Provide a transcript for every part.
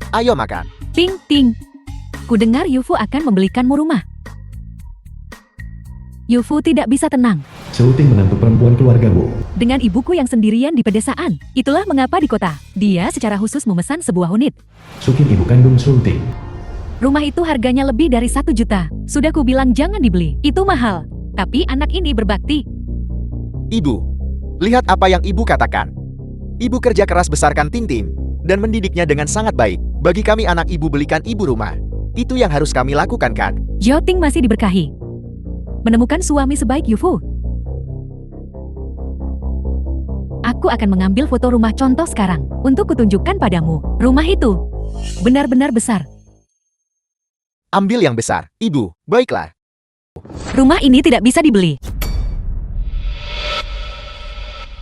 Ayo makan. Ting, ting. Kudengar Yufu akan membelikanmu rumah. Yufu tidak bisa tenang. Shouting menantu perempuan keluargamu. Dengan ibuku yang sendirian di pedesaan. Itulah mengapa di kota, dia secara khusus memesan sebuah unit. Sukin ibu kandung Shouting. Rumah itu harganya lebih dari 1 juta. Sudah kubilang jangan dibeli, itu mahal. Tapi anak ini berbakti. Ibu, lihat apa yang ibu katakan. Ibu kerja keras besarkan Ting Ting dan mendidiknya dengan sangat baik. Bagi kami anak ibu belikan ibu rumah. Itu yang harus kami lakukan kan? Zhao-Ting masih diberkahi. Menemukan suami sebaik Yufu. Aku akan mengambil foto rumah contoh sekarang untuk kutunjukkan padamu. Rumah itu benar-benar besar. Ambil yang besar, ibu. Baiklah. Rumah ini tidak bisa dibeli.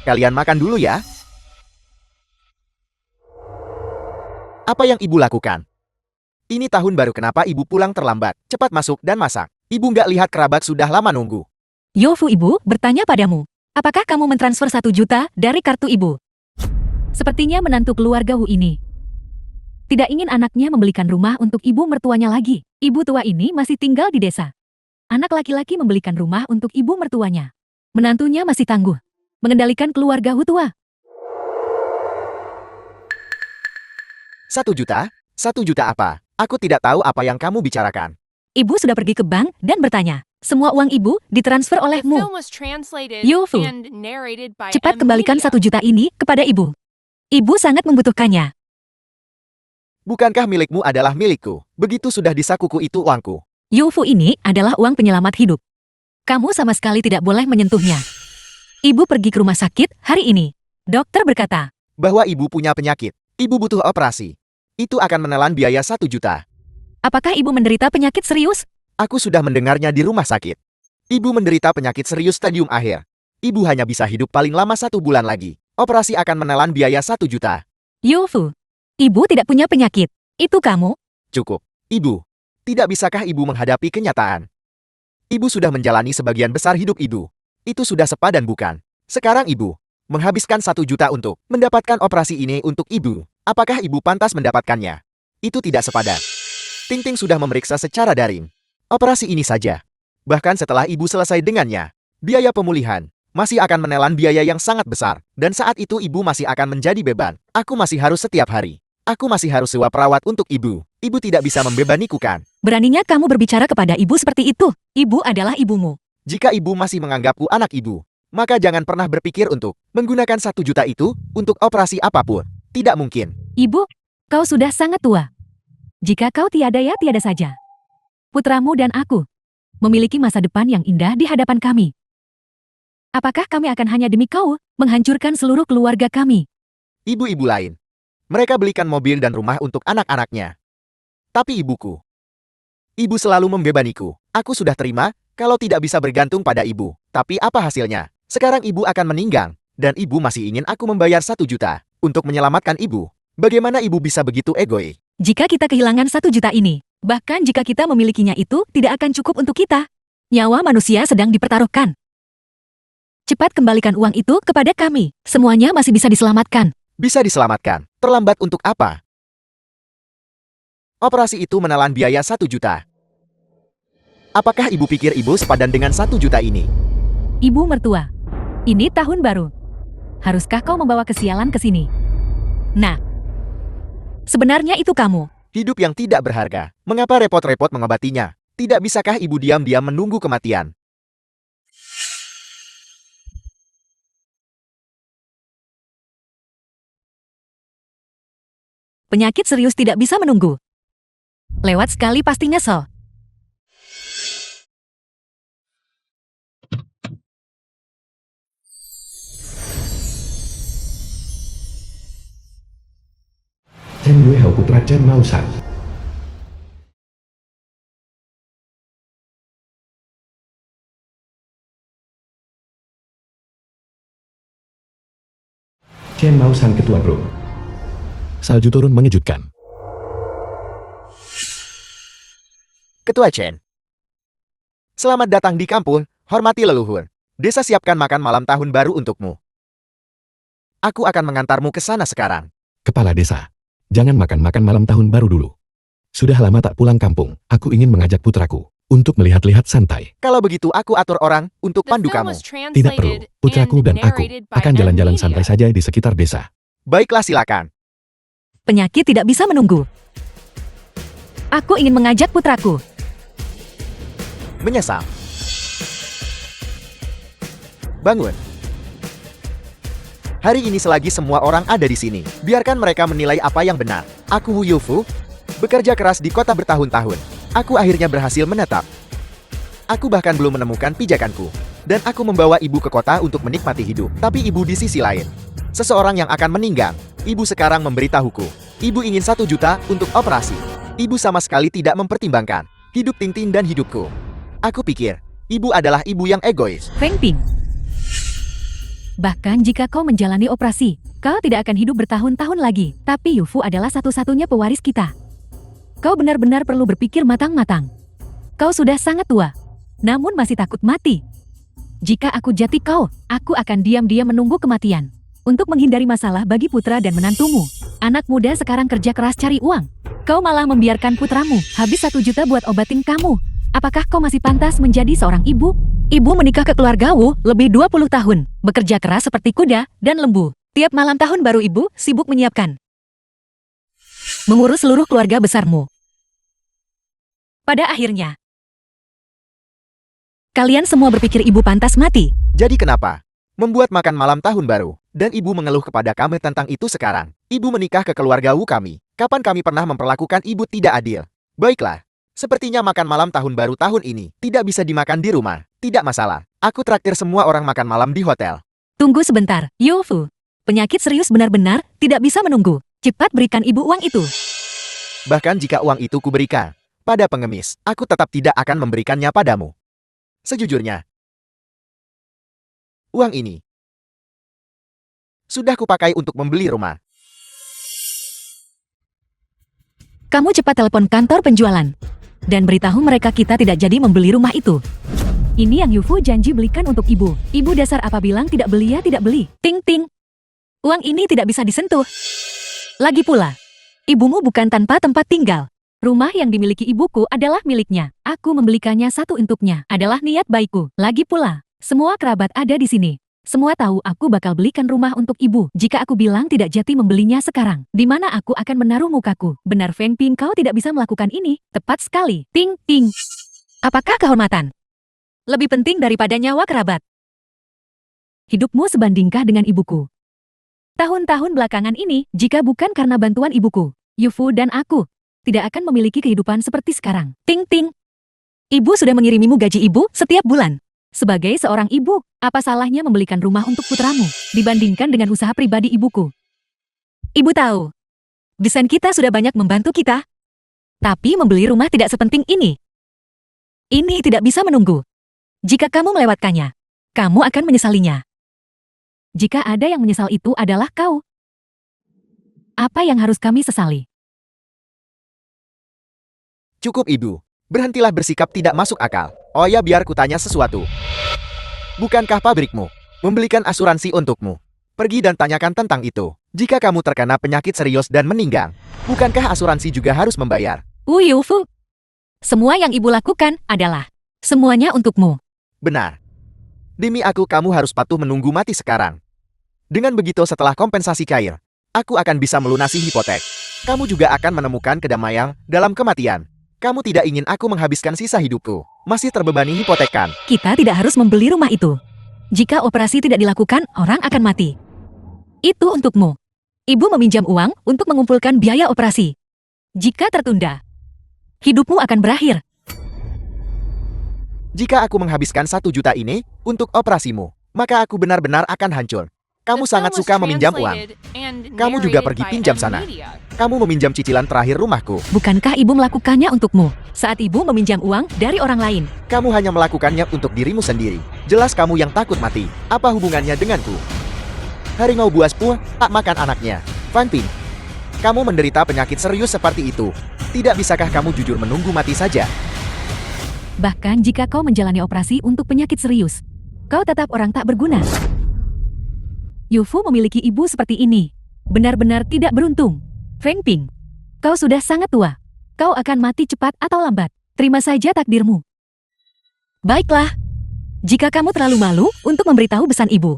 Kalian makan dulu ya. Apa yang ibu lakukan? Ini tahun baru, kenapa ibu pulang terlambat? Cepat masuk dan masak. Ibu nggak lihat kerabat sudah lama nunggu. Yofu, ibu bertanya padamu. Apakah kamu mentransfer 1 juta dari kartu ibu? Sepertinya menantu keluarga Wu ini tidak ingin anaknya membelikan rumah untuk ibu mertuanya lagi. Ibu tua ini masih tinggal di desa. Anak laki-laki membelikan rumah untuk ibu mertuanya. Menantunya masih tangguh mengendalikan keluarga Wu tua. 1 juta? 1 juta apa? Aku tidak tahu apa yang kamu bicarakan. Ibu sudah pergi ke bank dan bertanya. Semua uang ibu ditransfer olehmu. Yofu, cepat kembalikan 1 juta ini kepada ibu. Ibu sangat membutuhkannya. Bukankah milikmu adalah milikku? Begitu sudah di sakuku itu uangku. Yofu ini adalah uang penyelamat hidup. Kamu sama sekali tidak boleh menyentuhnya. Ibu pergi ke rumah sakit hari ini. Dokter berkata bahwa ibu punya penyakit. Ibu butuh operasi. Itu akan menelan biaya 1 juta. Apakah ibu menderita penyakit serius? Aku sudah mendengarnya di rumah sakit. Ibu menderita penyakit serius stadium akhir. Ibu hanya bisa hidup paling lama 1 bulan lagi. Operasi akan menelan biaya 1 juta. Yofu, ibu tidak punya penyakit. Itu kamu? Cukup. Ibu, tidak bisakah ibu menghadapi kenyataan? Ibu sudah menjalani sebagian besar hidup ibu. Itu sudah sepadan bukan? Sekarang ibu menghabiskan 1 juta untuk mendapatkan operasi ini untuk ibu. Apakah ibu pantas mendapatkannya? Itu tidak sepadan. Ting Ting sudah memeriksa secara daring. Operasi ini saja. Bahkan setelah ibu selesai dengannya, biaya pemulihan masih akan menelan biaya yang sangat besar. Dan saat itu ibu masih akan menjadi beban. Aku masih harus setiap hari. Aku masih harus sewa perawat untuk ibu. Ibu tidak bisa membebaniku kan? Beraninya kamu berbicara kepada ibu seperti itu. Ibu adalah ibumu. Jika ibu masih menganggapku anak ibu, maka jangan pernah berpikir untuk menggunakan 1 juta itu untuk operasi apapun. Tidak mungkin. Ibu, kau sudah sangat tua. Jika kau tiada ya tiada saja. Putramu dan aku memiliki masa depan yang indah di hadapan kami. Apakah kami akan hanya demi kau menghancurkan seluruh keluarga kami? Ibu-ibu lain. Mereka belikan mobil dan rumah untuk anak-anaknya. Tapi ibuku. Ibu selalu membebaniku. Aku sudah terima kalau tidak bisa bergantung pada ibu. Tapi apa hasilnya? Sekarang ibu akan meninggal. Dan ibu masih ingin aku membayar 1 juta untuk menyelamatkan ibu. Bagaimana ibu bisa begitu egois? Jika kita kehilangan 1 juta ini, bahkan jika kita memilikinya itu tidak akan cukup untuk kita. Nyawa manusia sedang dipertaruhkan. Cepat kembalikan uang itu kepada kami. Semuanya masih bisa diselamatkan. Bisa diselamatkan. Terlambat untuk apa? Operasi itu menelan biaya 1 juta. Apakah ibu pikir ibu sepadan dengan 1 juta ini? Ibu mertua, ini tahun baru. Haruskah kau membawa kesialan ke sini? Nah, sebenarnya itu kamu. Hidup yang tidak berharga. Mengapa repot-repot mengobatinya? Tidak bisakah ibu diam-diam menunggu kematian? Penyakit serius tidak bisa menunggu. Lewat sekali pasti nyesel. Chen Yuehao putra Chen Maosan. Chen Maosan ketua grup. Salju turun mengejutkan. Ketua Chen. Selamat datang di kampung, hormati leluhur. Desa siapkan makan malam tahun baru untukmu. Aku akan mengantarmu ke sana sekarang. Kepala desa. Jangan makan-makan malam tahun baru dulu. Sudah lama tak pulang kampung, aku ingin mengajak putraku untuk melihat-lihat santai. Kalau begitu aku atur orang untuk pandu kamu. Tidak perlu, putraku dan aku akan jalan-jalan santai saja di sekitar desa. Baiklah silakan. Penyakit tidak bisa menunggu. Aku ingin mengajak putraku. Menyesal. Bangun. Hari ini selagi semua orang ada di sini, biarkan mereka menilai apa yang benar. Aku Wu Yufu, bekerja keras di kota bertahun-tahun. Aku akhirnya berhasil menetap. Aku bahkan belum menemukan pijakanku. Dan aku membawa ibu ke kota untuk menikmati hidup. Tapi ibu di sisi lain. Seseorang yang akan meninggal. Ibu sekarang memberitahuku. Ibu ingin 1 juta untuk operasi. Ibu sama sekali tidak mempertimbangkan hidup Tintin dan hidupku. Aku pikir, ibu adalah ibu yang egois. Feng Ping. Bahkan jika kau menjalani operasi, kau tidak akan hidup bertahun-tahun lagi. Tapi Yufu adalah satu-satunya pewaris kita. Kau benar-benar perlu berpikir matang-matang. Kau sudah sangat tua, namun masih takut mati. Jika aku jati kau, aku akan diam-diam menunggu kematian. Untuk menghindari masalah bagi putra dan menantumu. Anak muda sekarang kerja keras cari uang. Kau malah membiarkan putramu habis 1 juta buat obatin kamu. Apakah kau masih pantas menjadi seorang ibu? Ibu menikah ke keluarga Wu lebih 20 tahun, bekerja keras seperti kuda dan lembu. Tiap malam tahun baru ibu sibuk menyiapkan. Mengurus seluruh keluarga besarmu. Pada akhirnya, kalian semua berpikir ibu pantas mati. Jadi kenapa? Membuat makan malam tahun baru. Dan ibu mengeluh kepada kami tentang itu sekarang. Ibu menikah ke keluarga Wu kami. Kapan kami pernah memperlakukan ibu tidak adil? Baiklah. Sepertinya makan malam tahun baru tahun ini tidak bisa dimakan di rumah. Tidak masalah. Aku traktir semua orang makan malam di hotel. Tunggu sebentar, Yufu. Penyakit serius benar-benar tidak bisa menunggu. Cepat berikan ibu uang itu. Bahkan jika uang itu kuberikan pada pengemis, aku tetap tidak akan memberikannya padamu. Sejujurnya, uang ini sudah kupakai untuk membeli rumah. Kamu cepat telepon kantor penjualan. Dan beritahu mereka kita tidak jadi membeli rumah itu. Ini yang Yufu janji belikan untuk ibu. Ibu dasar apa bilang tidak beli ya tidak beli. Ting ting. Uang ini tidak bisa disentuh. Lagi pula, ibumu bukan tanpa tempat tinggal. Rumah yang dimiliki ibuku adalah miliknya. Aku membelikannya satu untuknya. Adalah niat baikku. Lagi pula, semua kerabat ada di sini. Semua tahu aku bakal belikan rumah untuk ibu. Jika aku bilang tidak jati membelinya sekarang, di mana aku akan menaruh mukaku? Benar Feng Ping, kau tidak bisa melakukan ini. Tepat sekali. Ting ting. Apakah kehormatan lebih penting daripada nyawa kerabat? Hidupmu sebandingkah dengan ibuku? Tahun-tahun belakangan ini, jika bukan karena bantuan ibuku, Yufu dan aku tidak akan memiliki kehidupan seperti sekarang. Ting ting. Ibu sudah mengirimimu gaji ibu setiap bulan. Sebagai seorang ibu, apa salahnya membelikan rumah untuk putramu dibandingkan dengan usaha pribadi ibuku? Ibu tahu, desain kita sudah banyak membantu kita. Tapi membeli rumah tidak sepenting ini. Ini tidak bisa menunggu. Jika kamu melewatkannya, kamu akan menyesalinya. Jika ada yang menyesal itu adalah kau. Apa yang harus kami sesali? Cukup ibu. Berhentilah bersikap tidak masuk akal. Oh ya, biar kutanya sesuatu. Bukankah pabrikmu membelikan asuransi untukmu? Pergi dan tanyakan tentang itu. Jika kamu terkena penyakit serius dan meninggal, bukankah asuransi juga harus membayar? Wu Yufu. Semua yang ibu lakukan adalah semuanya untukmu. Benar. Demi aku kamu harus patuh menunggu mati sekarang. Dengan begitu setelah kompensasi cair, aku akan bisa melunasi hipotek. Kamu juga akan menemukan kedamaian dalam kematian. Kamu tidak ingin aku menghabiskan sisa hidupku masih terbebani hipotekan. Kita tidak harus membeli rumah itu. Jika operasi tidak dilakukan, orang akan mati. Itu untukmu. Ibu meminjam uang untuk mengumpulkan biaya operasi. Jika tertunda, hidupmu akan berakhir. Jika aku menghabiskan 1 juta ini untuk operasimu, maka aku benar-benar akan hancur. Kamu sangat suka meminjam uang. Kamu juga pergi pinjam sana. Kamu meminjam cicilan terakhir rumahku. Bukankah ibu melakukannya untukmu saat ibu meminjam uang dari orang lain? Kamu hanya melakukannya untuk dirimu sendiri. Jelas kamu yang takut mati. Apa hubungannya denganku? Harimau buas pun tak makan anaknya. Fan Ping, kamu menderita penyakit serius seperti itu. Tidak bisakah kamu jujur menunggu mati saja? Bahkan jika kau menjalani operasi untuk penyakit serius, kau tetap orang tak berguna. Yufu memiliki ibu seperti ini. Benar-benar tidak beruntung. Feng Ping, kau sudah sangat tua. Kau akan mati cepat atau lambat. Terima saja takdirmu. Baiklah. Jika kamu terlalu malu untuk memberitahu pesan ibu,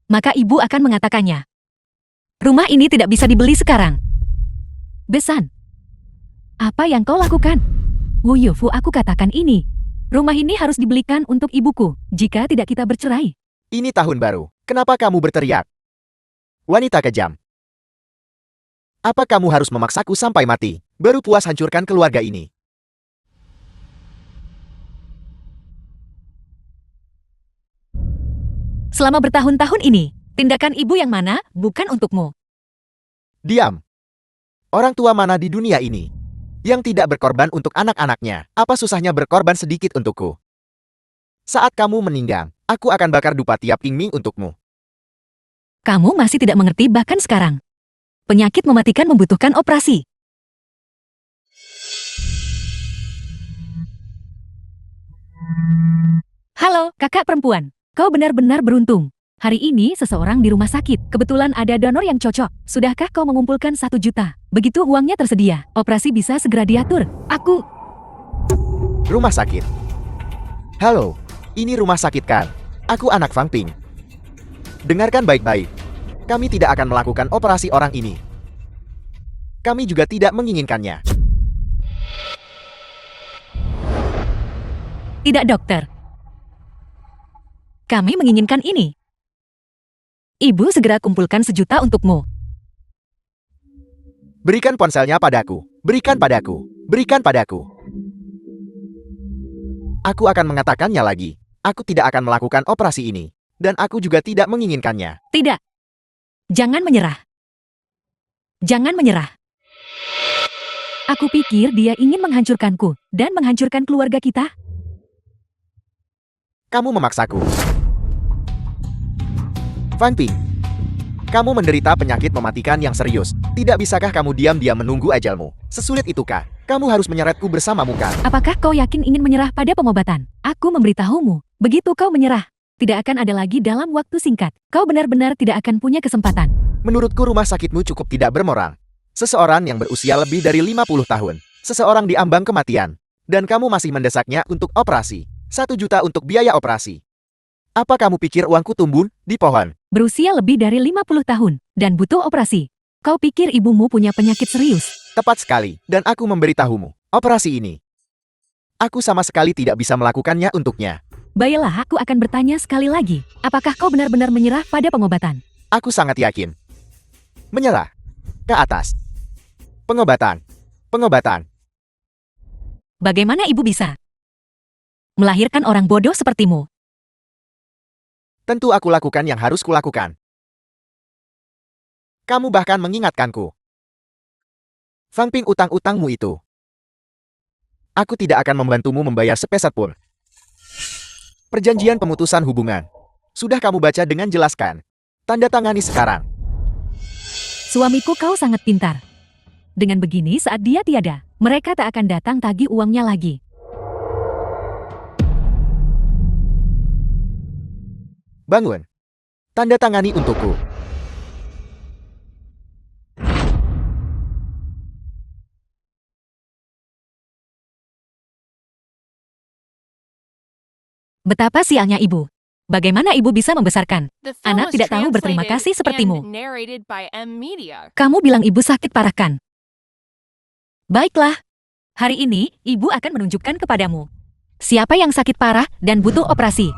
maka ibu akan mengatakannya. Rumah ini tidak bisa dibeli sekarang. Besan. Apa yang kau lakukan? Wu Yufu, aku katakan ini. Rumah ini harus dibelikan untuk ibuku, jika tidak kita bercerai. Ini tahun baru. Kenapa kamu berteriak? Wanita kejam. Apa kamu harus memaksaku sampai mati? Baru puas hancurkan keluarga ini. Selama bertahun-tahun ini, tindakan ibu yang mana bukan untukmu. Diam. Orang tua mana di dunia ini yang tidak berkorban untuk anak-anaknya? Apa susahnya berkorban sedikit untukku? Saat kamu meninggal, aku akan bakar dupa tiap Pingming untukmu. Kamu masih tidak mengerti bahkan sekarang. Penyakit mematikan membutuhkan operasi. Halo, kakak perempuan. Kau benar-benar beruntung. Hari ini seseorang di rumah sakit. Kebetulan ada donor yang cocok. Sudahkah kau mengumpulkan 1 juta? Begitu uangnya tersedia, operasi bisa segera diatur. Aku... Rumah sakit. Halo, ini rumah sakit kan? Aku anak Fang Ping. Dengarkan baik-baik. Kami tidak akan melakukan operasi orang ini. Kami juga tidak menginginkannya. Tidak, dokter. Kami menginginkan ini. Ibu segera kumpulkan 1 juta untukmu. Berikan ponselnya padaku. Berikan padaku. Berikan padaku. Aku akan mengatakannya lagi. Aku tidak akan melakukan operasi ini. Dan aku juga tidak menginginkannya. Tidak. Jangan menyerah. Jangan menyerah. Aku pikir dia ingin menghancurkanku dan menghancurkan keluarga kita. Kamu memaksaku. Fang Ping, kamu menderita penyakit mematikan yang serius. Tidak bisakah kamu diam-diam menunggu ajalmu? Sesulit itukah? Kamu harus menyeretku bersama muka. Apakah kau yakin ingin menyerah pada pengobatan? Aku memberitahumu, begitu kau menyerah, tidak akan ada lagi dalam waktu singkat. Kau benar-benar tidak akan punya kesempatan. Menurutku rumah sakitmu cukup tidak bermoral. Seseorang yang berusia lebih dari 50 tahun. Seseorang di ambang kematian. Dan kamu masih mendesaknya untuk operasi. 1 juta untuk biaya operasi. Apa kamu pikir uangku tumbuh di pohon? Berusia lebih dari 50 tahun dan butuh operasi. Kau pikir ibumu punya penyakit serius? Tepat sekali, dan aku memberitahumu, operasi ini. Aku sama sekali tidak bisa melakukannya untuknya. Baiklah, aku akan bertanya sekali lagi. Apakah kau benar-benar menyerah pada pengobatan? Aku sangat yakin. Menyerah. Ke atas. Pengobatan. Pengobatan. Bagaimana ibu bisa melahirkan orang bodoh sepertimu? Tentu aku lakukan yang harus kulakukan. Kamu bahkan mengingatkanku. Fang Ping, utang-utangmu itu. Aku tidak akan membantumu membayar sepeser pun. Perjanjian pemutusan hubungan. Sudah kamu baca dengan jelaskan. Tanda tangani sekarang. Suamiku kau sangat pintar. Dengan begini saat dia tiada, mereka tak akan datang tagih uangnya lagi. Bangun. Tanda tangani untukku. Betapa sialnya ibu. Bagaimana ibu bisa membesarkan Anak anak tidak tahu berterima kasih sepertimu? Kamu bilang ibu sakit parah kan? Baiklah. Hari ini, ibu akan menunjukkan kepadamu siapa yang sakit parah dan butuh operasi.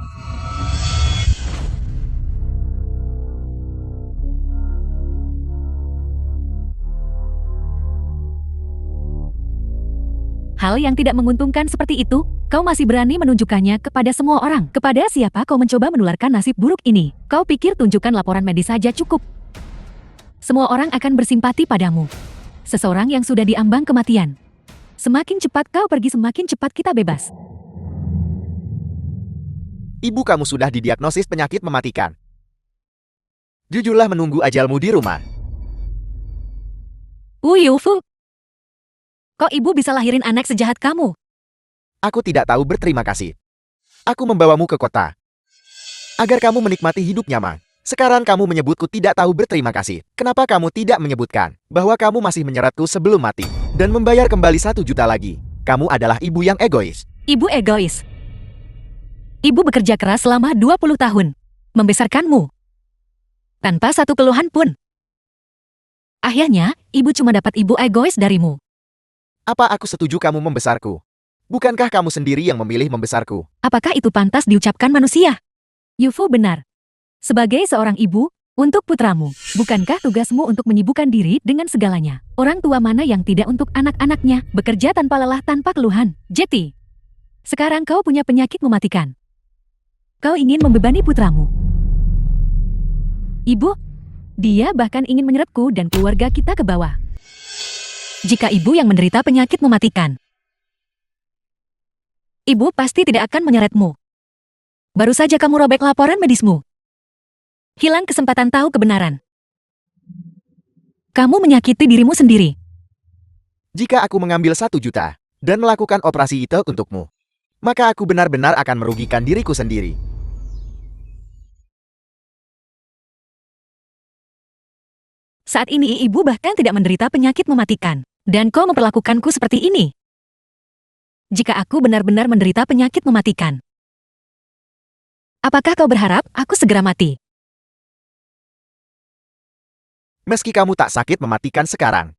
Hal yang tidak menguntungkan seperti itu, kau masih berani menunjukkannya kepada semua orang. Kepada siapa kau mencoba menularkan nasib buruk ini? Kau pikir tunjukkan laporan medis saja cukup? Semua orang akan bersimpati padamu. Seseorang yang sudah diambang kematian. Semakin cepat kau pergi, semakin cepat kita bebas. Ibu kamu sudah didiagnosis penyakit mematikan. Jujurlah menunggu ajalmu di rumah. Wu Yufu. Kok ibu bisa lahirin anak sejahat kamu? Aku tidak tahu berterima kasih. Aku membawamu ke kota. Agar kamu menikmati hidup nyaman. Sekarang kamu menyebutku tidak tahu berterima kasih. Kenapa kamu tidak menyebutkan bahwa kamu masih menyeretku sebelum mati dan membayar kembali 1 juta lagi? Kamu adalah ibu yang egois. Ibu egois. Ibu bekerja keras selama 20 tahun. Membesarkanmu. Tanpa satu keluhan pun. Akhirnya, ibu cuma dapat ibu egois darimu. Apa aku setuju kamu membesarku? Bukankah kamu sendiri yang memilih membesarku? Apakah itu pantas diucapkan manusia? Yufu benar. Sebagai seorang ibu, untuk putramu, bukankah tugasmu untuk menyibukkan diri dengan segalanya? Orang tua mana yang tidak untuk anak-anaknya bekerja tanpa lelah tanpa keluhan? Jetty, sekarang kau punya penyakit mematikan. Kau ingin membebani putramu. Ibu, dia bahkan ingin menyeretku dan keluarga kita ke bawah. Jika ibu yang menderita penyakit mematikan, ibu pasti tidak akan menyeretmu. Baru saja kamu robek laporan medismu. Hilang kesempatan tahu kebenaran. Kamu menyakiti dirimu sendiri. Jika aku mengambil 1 juta dan melakukan operasi itu untukmu, maka aku benar-benar akan merugikan diriku sendiri. Saat ini ibu bahkan tidak menderita penyakit mematikan. Dan kau memperlakukanku seperti ini. Jika aku benar-benar menderita penyakit mematikan, apakah kau berharap aku segera mati? Meski kamu tak sakit mematikan sekarang,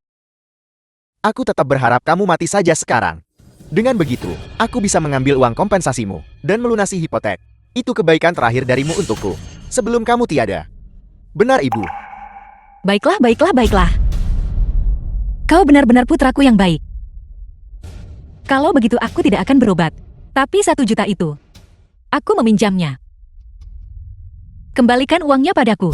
aku tetap berharap kamu mati saja sekarang. Dengan begitu, aku bisa mengambil uang kompensasimu dan melunasi hipotek. Itu kebaikan terakhir darimu untukku, sebelum kamu tiada. Benar, Ibu. Baiklah, baiklah, baiklah. Kau benar-benar putraku yang baik. Kalau begitu aku tidak akan berobat. Tapi 1 juta itu, aku meminjamnya. Kembalikan uangnya padaku.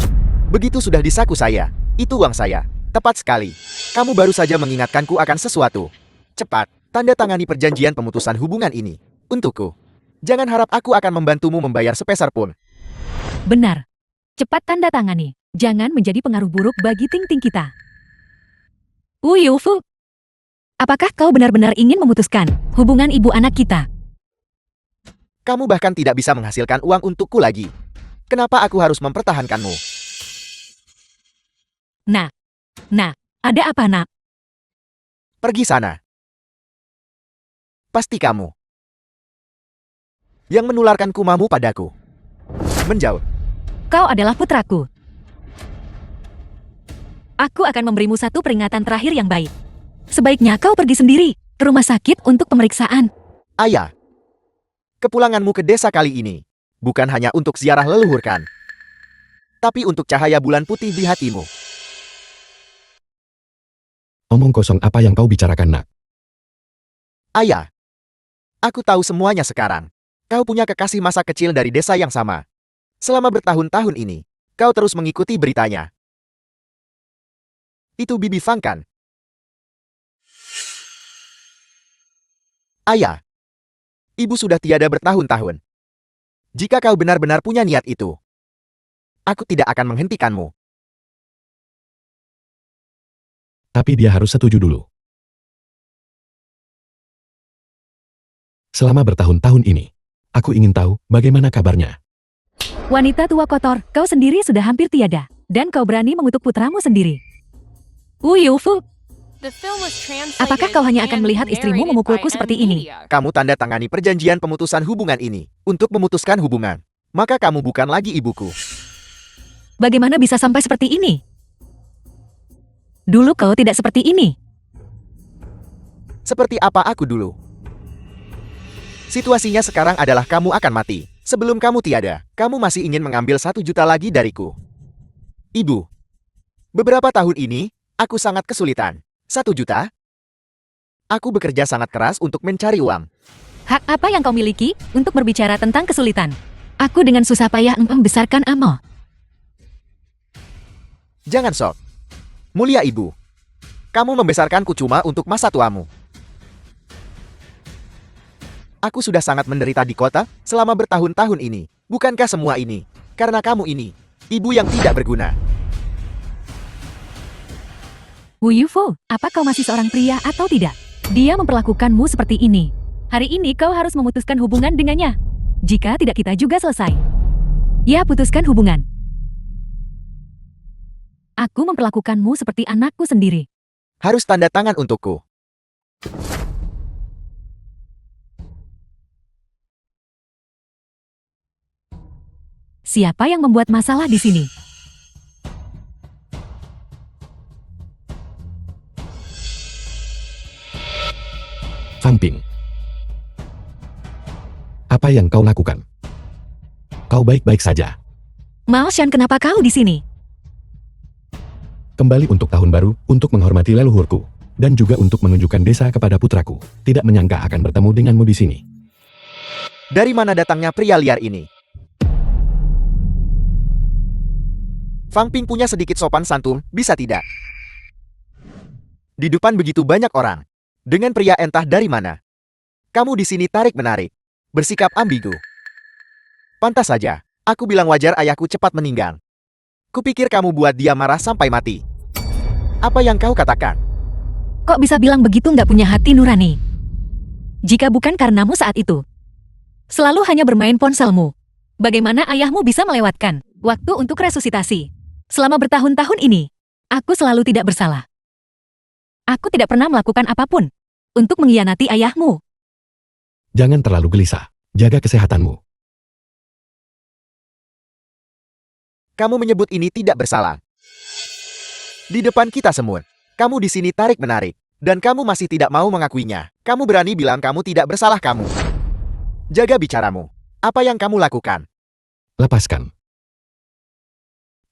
Begitu sudah di saku saya. Itu uang saya. Tepat sekali. Kamu baru saja mengingatkanku akan sesuatu. Cepat, tanda tangani perjanjian pemutusan hubungan ini. Untukku. Jangan harap aku akan membantumu membayar sepeser pun. Benar. Cepat tanda tangani. Jangan menjadi pengaruh buruk bagi ting-ting kita. Yufu, apakah kau benar-benar ingin memutuskan hubungan ibu anak kita? Kamu bahkan tidak bisa menghasilkan uang untukku lagi. Kenapa aku harus mempertahankanmu? Nah, ada apa nak? Pergi sana. Pasti kamu yang menularkan kumamu padaku. Menjauh. Kau adalah putraku. Aku akan memberimu satu peringatan terakhir yang baik. Sebaiknya kau pergi sendiri ke rumah sakit untuk pemeriksaan. Ayah, kepulanganmu ke desa kali ini bukan hanya untuk ziarah leluhurkan, tapi untuk cahaya bulan putih di hatimu. Omong kosong apa yang kau bicarakan, nak? Ayah, aku tahu semuanya sekarang. Kau punya kekasih masa kecil dari desa yang sama. Selama bertahun-tahun ini, kau terus mengikuti beritanya. Itu Bibi Fang kan? Ayah, ibu sudah tiada bertahun-tahun. Jika kau benar-benar punya niat itu, aku tidak akan menghentikanmu. Tapi dia harus setuju dulu. Selama bertahun-tahun ini, aku ingin tahu bagaimana kabarnya. Wanita tua kotor, kau sendiri sudah hampir tiada. Dan kau berani mengutuk putramu sendiri. Yufu, apakah kau hanya akan melihat istrimu memukulku seperti ini? Kamu tanda tangani perjanjian pemutusan hubungan ini untuk memutuskan hubungan. Maka kamu bukan lagi ibuku. Bagaimana bisa sampai seperti ini? Dulu kau tidak seperti ini. Seperti apa aku dulu? Situasinya sekarang adalah kamu akan mati. Sebelum kamu tiada, kamu masih ingin mengambil 1 juta lagi dariku. Ibu, beberapa tahun ini, aku sangat kesulitan. 1 juta? Aku bekerja sangat keras untuk mencari uang. Hak apa yang kau miliki untuk berbicara tentang kesulitan? Aku dengan susah payah membesarkan Amo. Jangan sok. Mulia ibu, kamu membesarkanku cuma untuk masa tuamu. Aku sudah sangat menderita di kota selama bertahun-tahun ini. Bukankah semua ini karena kamu ini, ibu yang tidak berguna? Yufu, apa kau masih seorang pria atau tidak? Dia memperlakukanmu seperti ini. Hari ini kau harus memutuskan hubungan dengannya. Jika tidak kita juga selesai. Ya, putuskan hubungan. Aku memperlakukanmu seperti anakku sendiri. Harus tanda tangan untukku. Siapa yang membuat masalah di sini? Fang Ping. Apa yang kau lakukan? Kau baik-baik saja. Mao Shan, kenapa kau di sini? Kembali untuk tahun baru, untuk menghormati leluhurku. Dan juga untuk menunjukkan desa kepada putraku. Tidak menyangka akan bertemu denganmu di sini. Dari mana datangnya pria liar ini? Fang Ping punya sedikit sopan santun, bisa tidak? Di depan begitu banyak orang. Dengan pria entah dari mana. Kamu di sini tarik-menarik. Bersikap ambigu. Pantas saja, aku bilang wajar ayahku cepat meninggal. Kupikir kamu buat dia marah sampai mati. Apa yang kau katakan? Kok bisa bilang begitu, nggak punya hati nurani? Jika bukan karenamu saat itu. Selalu hanya bermain ponselmu. Bagaimana ayahmu bisa melewatkan waktu untuk resusitasi? Selama bertahun-tahun ini, aku selalu tidak bersalah. Aku tidak pernah melakukan apapun untuk mengkhianati ayahmu. Jangan terlalu gelisah. Jaga kesehatanmu. Kamu menyebut ini tidak bersalah. Di depan kita semua, kamu di sini tarik-menarik. Dan kamu masih tidak mau mengakuinya. Kamu berani bilang kamu tidak bersalah kamu. Jaga bicaramu. Apa yang kamu lakukan? Lepaskan.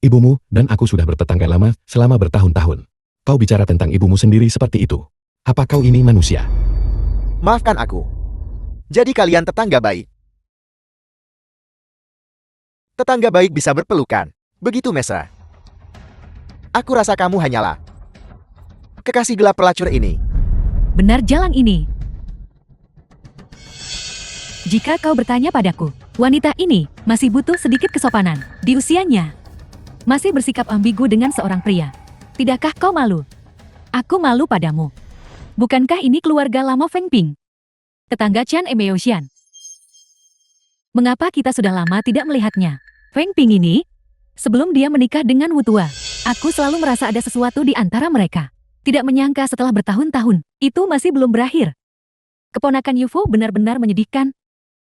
Ibumu dan aku sudah bertetangga lama selama bertahun-tahun. Kau bicara tentang ibumu sendiri seperti itu. Apa kau ini manusia? Maafkan aku. Jadi kalian tetangga baik. Tetangga baik bisa berpelukan. Begitu mesra. Aku rasa kamu hanyalah kekasih gelap pelacur ini. Benar jalan ini. Jika kau bertanya padaku, wanita ini masih butuh sedikit kesopanan di usianya. Masih bersikap ambigu dengan seorang pria. Tidakkah kau malu? Aku malu padamu. Bukankah ini keluarga lama Feng Ping? Tetangga Chan Emeosian. Mengapa kita sudah lama tidak melihatnya? Feng Ping ini, sebelum dia menikah dengan Wu Tua, aku selalu merasa ada sesuatu di antara mereka. Tidak menyangka setelah bertahun-tahun, itu masih belum berakhir. Keponakan Yufu benar-benar menyedihkan.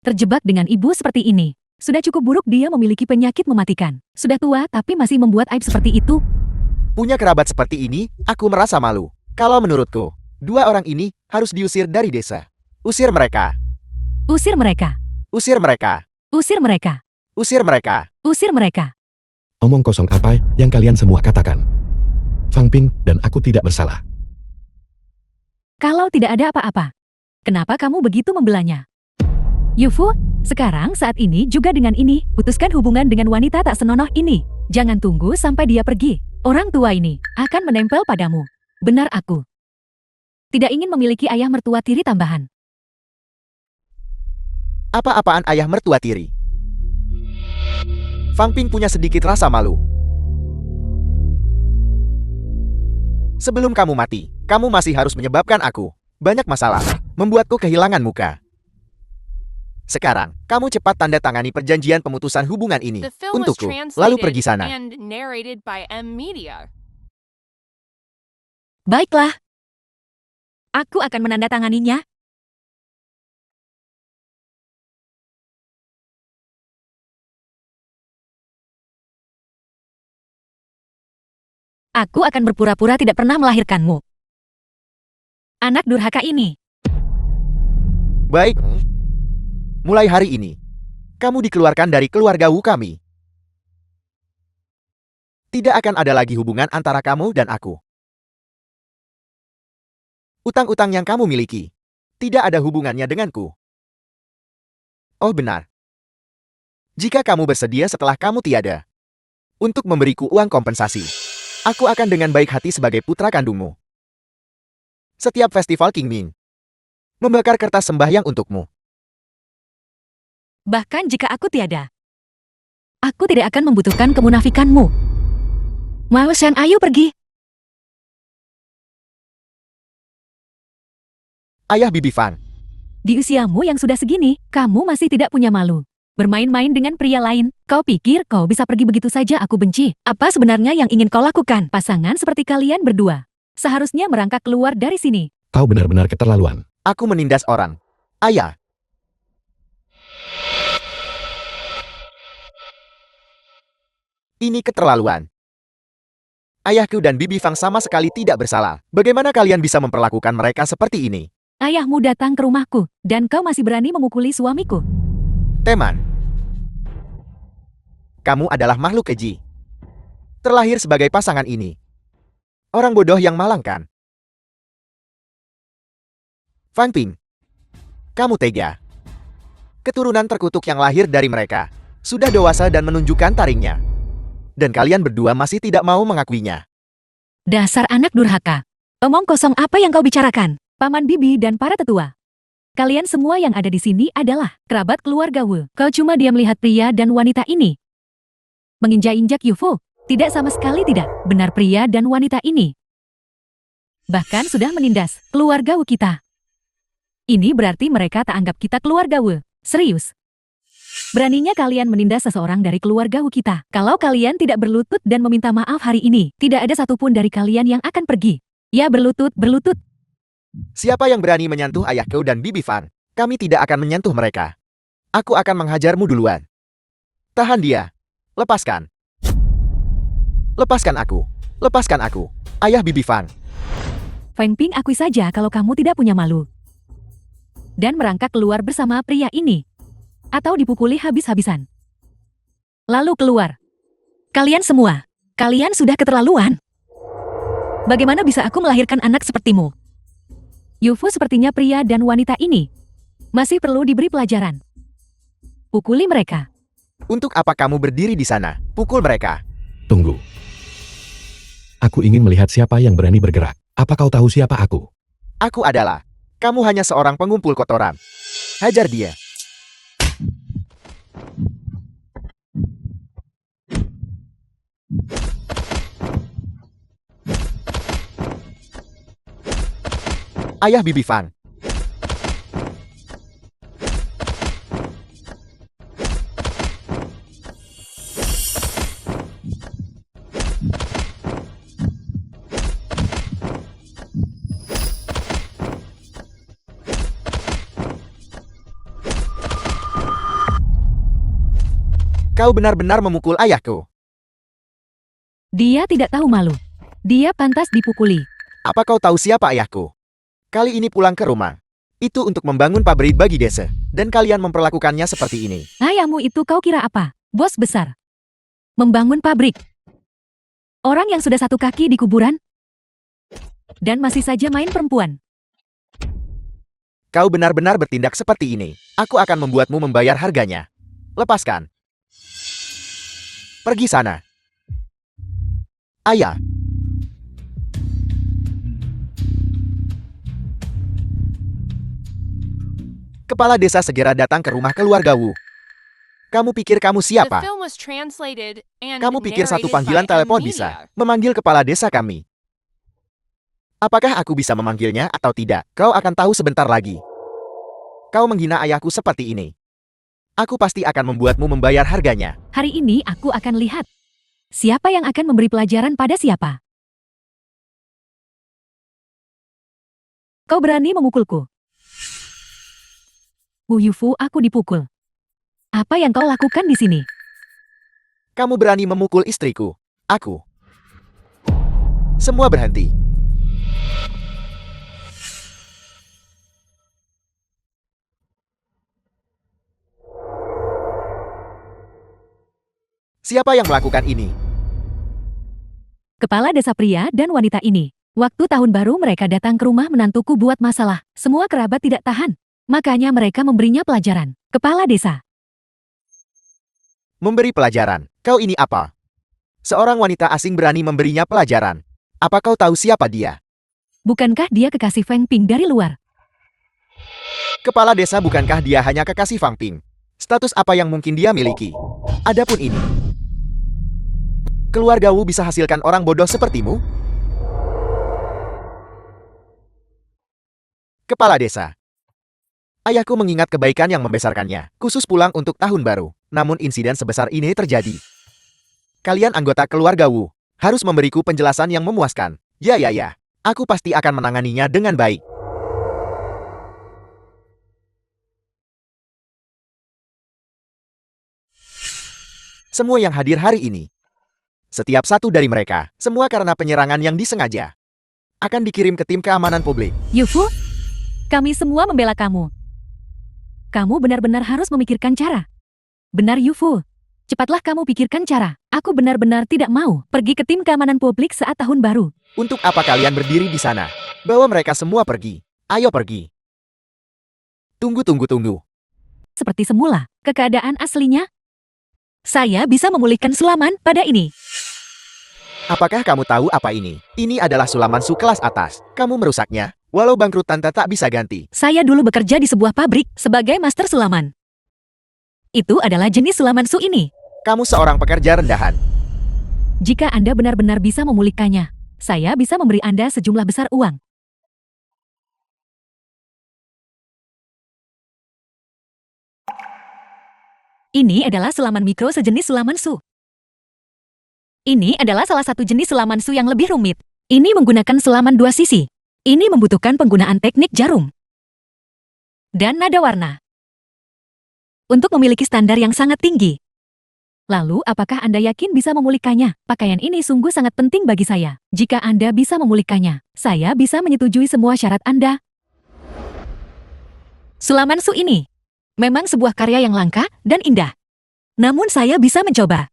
Terjebak dengan ibu seperti ini. Sudah cukup buruk dia memiliki penyakit mematikan. Sudah tua tapi masih membuat aib seperti itu. Punya kerabat seperti ini, aku merasa malu. Kalau menurutku, dua orang ini harus diusir dari desa. Usir mereka. Usir mereka. Usir mereka. Usir mereka. Usir mereka. Usir mereka. Omong kosong apa yang kalian semua katakan? Fang Ping dan aku tidak bersalah. Kalau tidak ada apa-apa, kenapa kamu begitu membelanya? Yufu, sekarang saat ini juga dengan ini, putuskan hubungan dengan wanita tak senonoh ini. Jangan tunggu sampai dia pergi. Orang tua ini akan menempel padamu. Benar aku. Tidak ingin memiliki ayah mertua tiri tambahan. Apa-apaan ayah mertua tiri? Fang Ping punya sedikit rasa malu. Sebelum kamu mati, kamu masih harus menyebabkan aku banyak masalah, membuatku kehilangan muka. Sekarang, kamu cepat tanda tangani perjanjian pemutusan hubungan ini The film was untukku, lalu translated pergi sana. and narrated by M Media. Baiklah. Aku akan menandatanganinya. Aku akan berpura-pura tidak pernah melahirkanmu. Anak durhaka ini. Baik. Mulai hari ini, kamu dikeluarkan dari keluarga Wu kami. Tidak akan ada lagi hubungan antara kamu dan aku. Utang-utang yang kamu miliki tidak ada hubungannya denganku. Oh benar. Jika kamu bersedia setelah kamu tiada untuk memberiku uang kompensasi, aku akan dengan baik hati sebagai putra kandungmu. Setiap festival Qingming membakar kertas sembahyang untukmu. Bahkan jika aku tiada, aku tidak akan membutuhkan kemunafikanmu. Mao Shan, ayo pergi. Ayah Bibi Fan, Di usiamu yang sudah segini, kamu masih tidak punya malu. Bermain-main dengan pria lain. Kau pikir kau bisa pergi begitu saja? Aku benci. Apa sebenarnya yang ingin kau lakukan? Pasangan seperti kalian berdua seharusnya merangkak keluar dari sini. Kau benar-benar keterlaluan. Aku menindas orang. Ayah. Ini keterlaluan. Ayahku dan Bibi Fang sama sekali tidak bersalah. Bagaimana kalian bisa memperlakukan mereka seperti ini? Ayahmu datang ke rumahku, dan kau masih berani memukuli suamiku. Teman, kamu adalah makhluk keji. Terlahir sebagai pasangan ini. Orang bodoh yang malang kan? Fan Ping, kamu tega. Keturunan terkutuk yang lahir dari mereka sudah dewasa dan menunjukkan taringnya. Dan kalian berdua masih tidak mau mengakuinya. Dasar anak durhaka. Omong kosong apa yang kau bicarakan? Paman Bibi dan para tetua. Kalian semua yang ada di sini adalah kerabat keluarga Wu. Kau cuma diam lihat pria dan wanita ini menginjak-injak Yufu. Tidak, sama sekali tidak. Benar, pria dan wanita ini bahkan sudah menindas keluarga Wu kita. Ini berarti mereka tak anggap kita keluarga Wu. Serius. Beraninya kalian menindas seseorang dari keluarga Wu kita. Kalau kalian tidak berlutut dan meminta maaf hari ini, tidak ada satupun dari kalian yang akan pergi. Ya, berlutut. Siapa yang berani menyentuh ayahku dan Bibi Fan? Kami tidak akan menyentuh mereka. Aku akan menghajarmu duluan. Tahan dia. Lepaskan. Lepaskan aku. Lepaskan aku. Ayah Bibi Fan. Feng Ping, akui saja kalau kamu tidak punya malu. Dan merangkak keluar bersama pria ini. Atau dipukuli habis-habisan. Lalu keluar. Kalian semua. Kalian sudah keterlaluan. Bagaimana bisa aku melahirkan anak sepertimu? Yufu, sepertinya pria dan wanita ini masih perlu diberi pelajaran. Pukuli mereka. Untuk apa kamu berdiri di sana? Pukul mereka. Tunggu. Aku ingin melihat siapa yang berani bergerak. Apa kau tahu siapa aku? Aku adalah. Kamu hanya seorang pengumpul kotoran. Hajar dia. Ayah Bibi Fan. Kau benar-benar memukul ayahku. Dia tidak tahu malu. Dia pantas dipukuli. Apa kau tahu siapa ayahku? Kali ini pulang ke rumah. Itu untuk membangun pabrik bagi desa. Dan kalian memperlakukannya seperti ini. Ayahmu itu kau kira apa? Bos besar. Membangun pabrik. Orang yang sudah satu kaki di kuburan. Dan masih saja main perempuan. Kau benar-benar bertindak seperti ini. Aku akan membuatmu membayar harganya. Lepaskan. Pergi sana. Ayah. Kepala desa segera datang ke rumah keluarga Wu. Kamu pikir kamu The siapa? film was translated and Kamu pikir satu narrated panggilan by M telepon Media. bisa memanggil kepala desa kami? Apakah aku bisa memanggilnya atau tidak? Kau akan tahu sebentar lagi. Kau menghina ayahku seperti ini. Aku pasti akan membuatmu membayar harganya. Hari ini aku akan lihat. Siapa yang akan memberi pelajaran pada siapa? Kau berani memukulku? Wu Yufu, aku dipukul. Apa yang kau lakukan di sini? Kamu berani memukul istriku. Aku. Semua berhenti. Siapa yang melakukan ini? Kepala desa pria dan wanita ini. Waktu tahun baru mereka datang ke rumah menantuku buat masalah. Semua kerabat tidak tahan. Makanya mereka memberinya pelajaran. Kepala desa. Memberi pelajaran. Kau ini apa? Seorang wanita asing berani memberinya pelajaran. Apa kau tahu siapa dia? Bukankah dia kekasih Feng Ping dari luar? Kepala desa, bukankah dia hanya kekasih Fang Ping? Status apa yang mungkin dia miliki? Adapun ini. Keluarga Wu bisa hasilkan orang bodoh sepertimu? Kepala desa. Ayahku mengingat kebaikan yang membesarkannya, khusus pulang untuk tahun baru. Namun insiden sebesar ini terjadi. Kalian anggota keluarga Wu harus memberiku penjelasan yang memuaskan. Ya. Aku pasti akan menanganinya dengan baik. Semua yang hadir hari ini, setiap satu dari mereka, semua karena penyerangan yang disengaja, akan dikirim ke tim keamanan publik. Yufu, kami semua membela kamu. Kamu benar-benar harus memikirkan cara. Benar Yufu, cepatlah kamu pikirkan cara. Aku benar-benar tidak mau pergi ke tim keamanan publik saat tahun baru. Untuk apa kalian berdiri di sana? Bawa mereka semua pergi. Ayo pergi. Tunggu. Seperti semula, keadaan aslinya. Saya bisa memulihkan Sulaman pada ini. Apakah kamu tahu apa ini? Ini adalah Sulaman Su kelas atas. Kamu merusaknya. Walau bangkrut tante tak bisa ganti. Saya dulu bekerja di sebuah pabrik sebagai master Sulaman. Itu adalah jenis Sulaman Su ini. Kamu seorang pekerja rendahan. Jika Anda benar-benar bisa memulihkannya, saya bisa memberi Anda sejumlah besar uang. Ini adalah Sulaman mikro sejenis Sulaman Su. Ini adalah salah satu jenis Sulaman Su yang lebih rumit. Ini menggunakan Sulaman dua sisi. Ini membutuhkan penggunaan teknik jarum dan nada warna untuk memiliki standar yang sangat tinggi. Lalu, apakah Anda yakin bisa memulihkannya? Pakaian ini sungguh sangat penting bagi saya. Jika Anda bisa memulihkannya, saya bisa menyetujui semua syarat Anda. Sulaman Su ini memang sebuah karya yang langka dan indah. Namun saya bisa mencoba.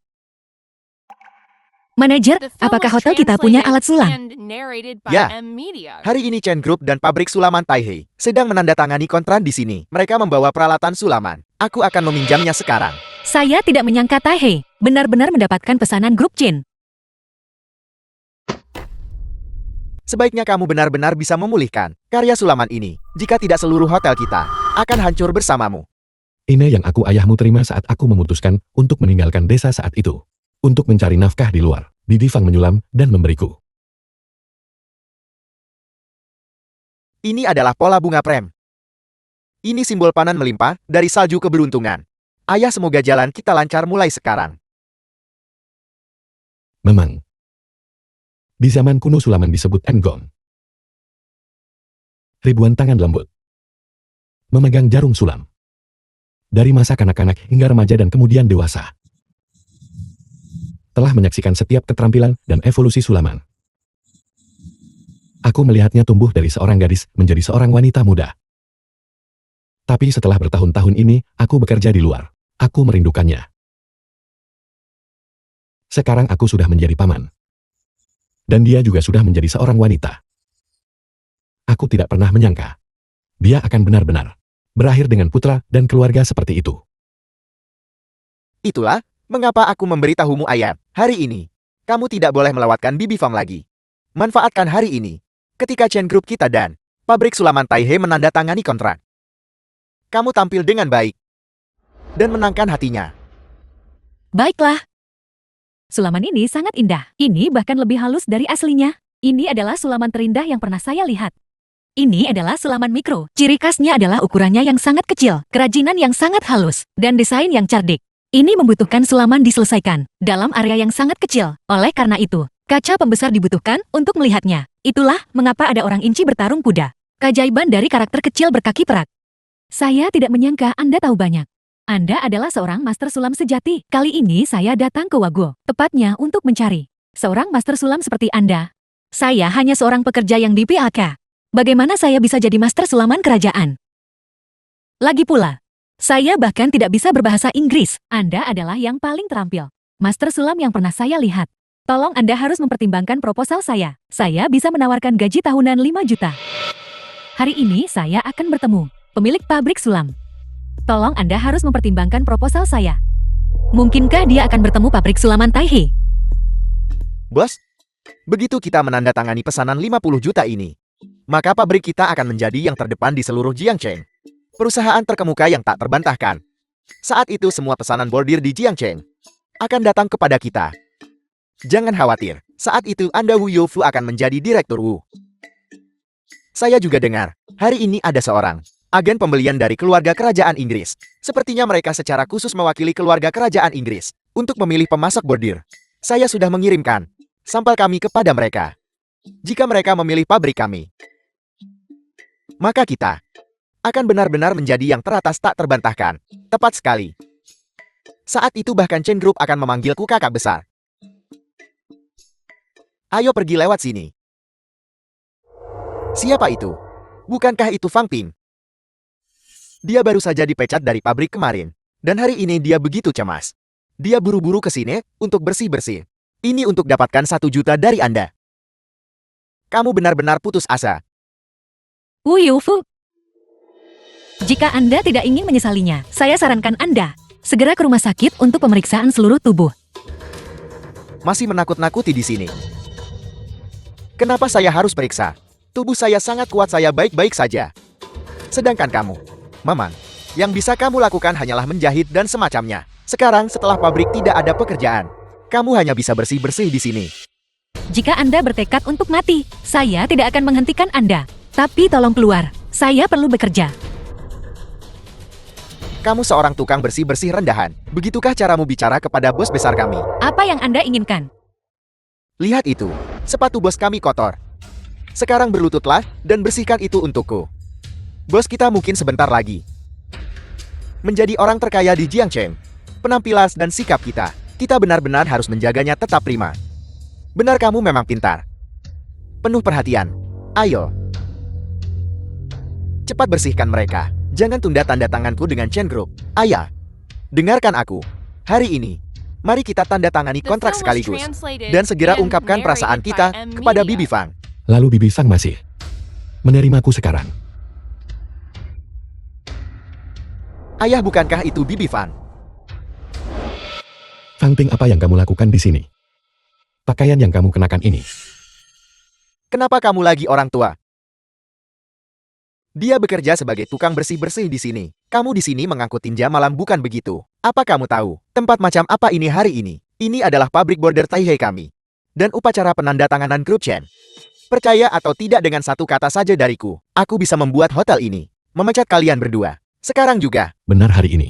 Manajer, The film apakah was hotel kita punya translated alat sulam? and narrated by Ya. M Media. Hari ini Chen Group dan pabrik Sulaman Taihei sedang menandatangani kontrak di sini. Mereka membawa peralatan Sulaman. Aku akan meminjamnya sekarang. Saya tidak menyangka Taihei benar-benar mendapatkan pesanan grup Chin. Sebaiknya kamu benar-benar bisa memulihkan karya Sulaman ini. Jika tidak, seluruh hotel kita akan hancur bersamamu. Ini yang ayahmu terima saat aku memutuskan untuk meninggalkan desa saat itu. Untuk mencari nafkah di luar, Bibi Fang menyulam dan memberiku. Ini adalah pola bunga prem. Ini simbol panen melimpah dari salju keberuntungan. Ayah, semoga jalan kita lancar mulai sekarang. Memang. Di zaman kuno sulaman disebut Engong. Ribuan tangan lembut memegang jarum sulam. Dari masa kanak-kanak hingga remaja dan kemudian dewasa. Telah menyaksikan setiap keterampilan dan evolusi sulaman. Aku melihatnya tumbuh dari seorang gadis menjadi seorang wanita muda. Tapi setelah bertahun-tahun ini, aku bekerja di luar. Aku merindukannya. Sekarang aku sudah menjadi paman. Dan dia juga sudah menjadi seorang wanita. Aku tidak pernah menyangka. Dia akan benar-benar berakhir dengan putra dan keluarga seperti itu. Itulah mengapa aku memberitahumu, ayah. Hari ini, kamu tidak boleh melewatkan Bibi Fang lagi. Manfaatkan hari ini, ketika Chen Group kita dan pabrik Sulaman Taihei menandatangani kontrak. Kamu tampil dengan baik dan menangkan hatinya. Baiklah. Sulaman ini sangat indah. Ini bahkan lebih halus dari aslinya. Ini adalah sulaman terindah yang pernah saya lihat. Ini adalah sulaman mikro. Ciri khasnya adalah ukurannya yang sangat kecil, kerajinan yang sangat halus, dan desain yang cerdik. Ini membutuhkan sulaman diselesaikan dalam area yang sangat kecil. Oleh karena itu, kaca pembesar dibutuhkan untuk melihatnya. Itulah mengapa ada orang inci bertarung kuda. Keajaiban dari karakter kecil berkaki perak. Saya tidak menyangka Anda tahu banyak. Anda adalah seorang master sulam sejati. Kali ini saya datang ke Wago, tepatnya untuk mencari seorang master sulam seperti Anda. Saya hanya seorang pekerja yang di PHK. Bagaimana saya bisa jadi master sulaman kerajaan? Lagi pula, saya bahkan tidak bisa berbahasa Inggris. Anda adalah yang paling terampil master sulam yang pernah saya lihat. Tolong Anda harus mempertimbangkan proposal saya. Saya bisa menawarkan gaji tahunan 5 juta. Hari ini saya akan bertemu pemilik pabrik sulam. Tolong Anda harus mempertimbangkan proposal saya. Mungkinkah dia akan bertemu pabrik sulaman Taihei? Bos, begitu kita menandatangani pesanan 50 juta ini, maka pabrik kita akan menjadi yang terdepan di seluruh Jiangcheng. Perusahaan terkemuka yang tak terbantahkan. Saat itu semua pesanan bordir di Jiangcheng akan datang kepada kita. Jangan khawatir, saat itu Anda Wu Youfu akan menjadi direktur Wu. Saya juga dengar, hari ini ada seorang Agen pembelian dari keluarga kerajaan Inggris. Sepertinya mereka secara khusus mewakili keluarga kerajaan Inggris untuk memilih pemasok bordir. Saya sudah mengirimkan sampel kami kepada mereka. Jika mereka memilih pabrik kami, maka kita akan benar-benar menjadi yang teratas tak terbantahkan. Tepat sekali. Saat itu bahkan Chen Group akan memanggilku kakak besar. Ayo pergi lewat sini. Siapa itu? Bukankah itu Fang Ping? Dia baru saja dipecat dari pabrik kemarin. Dan hari ini dia begitu cemas. Dia buru-buru ke sini untuk bersih-bersih. Ini untuk dapatkan 1 juta dari Anda. Kamu benar-benar putus asa. Wu Yufu. Jika Anda tidak ingin menyesalinya, saya sarankan Anda segera ke rumah sakit untuk pemeriksaan seluruh tubuh. Masih menakut-nakuti di sini. Kenapa saya harus periksa? Tubuh saya sangat kuat, saya baik-baik saja. Sedangkan kamu, Mamang, yang bisa kamu lakukan hanyalah menjahit dan semacamnya. Sekarang setelah pabrik tidak ada pekerjaan, kamu hanya bisa bersih-bersih di sini. Jika Anda bertekad untuk mati, saya tidak akan menghentikan Anda. Tapi tolong keluar, saya perlu bekerja. Kamu seorang tukang bersih-bersih rendahan. Begitukah caramu bicara kepada bos besar kami? Apa yang Anda inginkan? Lihat itu, sepatu bos kami kotor. Sekarang berlututlah dan bersihkan itu untukku. Bos kita mungkin sebentar lagi menjadi orang terkaya di Jiangcheng. Penampilan dan sikap kita benar-benar harus menjaganya tetap prima. Benar, kamu memang pintar. Penuh perhatian. Ayo. Cepat bersihkan mereka. Jangan tunda tanda tanganku dengan Chen Group. Ayah, dengarkan aku. Hari ini, mari kita tanda tangani The kontrak film was sekaligus. translated Dan segera and ungkapkan perasaan narrated kita by M. kepada Media. Bibi Fang. Lalu Bibi Fang masih menerimaku sekarang. Ayah, bukankah itu Bibi Fang? Fang Ping, apa yang kamu lakukan di sini? Pakaian yang kamu kenakan ini. Kenapa kamu lagi orang tua? Dia bekerja sebagai tukang bersih-bersih di sini. Kamu di sini mengangkut tinja malam, bukan begitu? Apa kamu tahu tempat macam apa ini hari ini? Ini adalah pabrik border Taihei kami. Dan upacara penandatanganan grup Chen. Percaya atau tidak, dengan satu kata saja dariku, aku bisa membuat hotel ini memecat kalian berdua. Sekarang juga. Benar, hari ini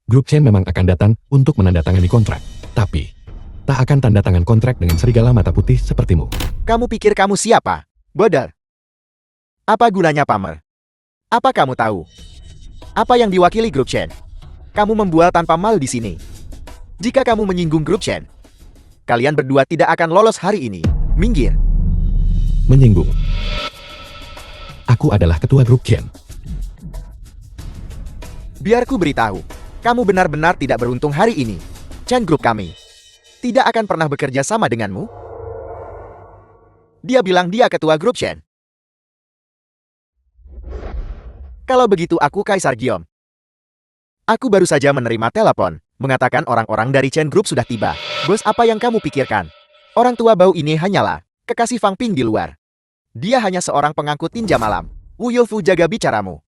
Grup Chen memang akan datang untuk menandatangani kontrak. Tapi tak akan tanda tangan kontrak dengan serigala mata putih sepertimu. Kamu pikir kamu siapa? Bodoh. Apa gunanya pamer? Apa kamu tahu apa yang diwakili grup Chen? Kamu membual tanpa mal di sini. Jika kamu menyinggung grup Chen, kalian berdua tidak akan lolos hari ini. Minggir. Menyinggung. Aku adalah ketua grup Chen. Biar ku beritahu, kamu benar-benar tidak beruntung hari ini. Chen Group kami tidak akan pernah bekerja sama denganmu. Dia bilang dia ketua grup Chen. Kalau begitu aku Kaisar Giom. Aku baru saja menerima telepon, mengatakan orang-orang dari Chen Group sudah tiba. Bos, apa yang kamu pikirkan? Orang tua bau ini hanyalah kekasih Fang Ping di luar. Dia hanya seorang pengangkut tinja malam. Wu Youfu, jaga bicaramu.